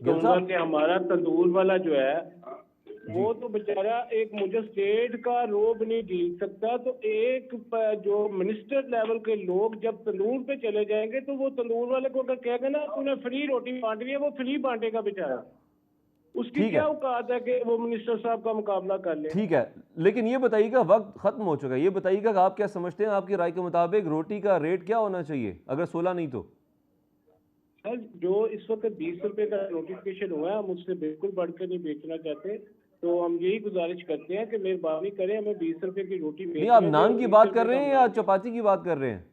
S1: गिल साहब,
S7: कि हमारा तंदूर वाला जो है वो तो बेचारा एक मुझे स्टेट का रोब नहीं झेल सकता, तो एक जो मिनिस्टर लेवल के लोग जब तंदूर पे चले जाएंगे तो वो तंदूर वाले को अगर कहेगा ना तूने फ्री रोटी बांटनी है, वो फ्री बांटेगा बेचारा। उसकी
S1: ठीक
S7: क्या
S1: है,
S7: औकात है कि वो मिनिस्टर साहब का मुकाबला कर ले।
S1: ठीक है, लेकिन ये बताइएगा, वक्त खत्म हो चुका है, ये बताइएगा कि आप क्या समझते हैं, आपकी राय के मुताबिक रोटी का रेट क्या होना चाहिए अगर 16 नहीं तो?
S7: सर जो इस वक्त 20 रुपए का नोटिफिकेशन हुआ है, हम उससे बिल्कुल बढ़कर नहीं बेचना चाहते, तो हम यही गुजारिश करते हैं कि मेहरबानी करें हमें 20 रुपए की रोटी
S1: नहीं, आप
S7: बेचने दें
S1: नान
S7: और
S1: की
S7: 20
S1: बात
S7: रुपए
S1: कर रहे
S7: का
S1: हैं या
S7: नान।
S1: चपाती की बात कर रहे हैं?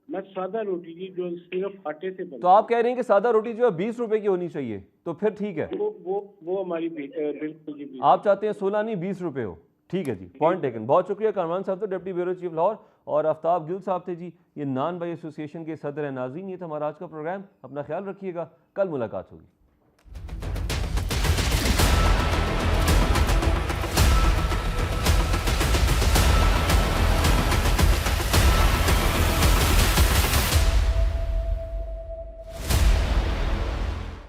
S7: मैं सादा रोटी की जो सिर्फ आटे से बनती
S1: तो आप कह रहे हैं कि सादा रोटी जो है 20 रुपए की होनी चाहिए, तो फिर ठीक है।
S7: है, वो हमारी बिल्कुल जी
S1: आप चाहते हैं 16 नहीं 20 रुपए हो, ठीक है जी, पॉइंट टेकन। बहुत शुक्रिया। कामरान साहब थे डिप्टी ब्यूरो चीफ लाहौर, और आफ्ताब गिल साहब थे जी, ये नान भाई एसोसिएशन के सदर हैं। नाज़रीन, ये था हमारा आज का प्रोग्राम। अपना ख्याल रखिएगा, कल मुलाकात होगी।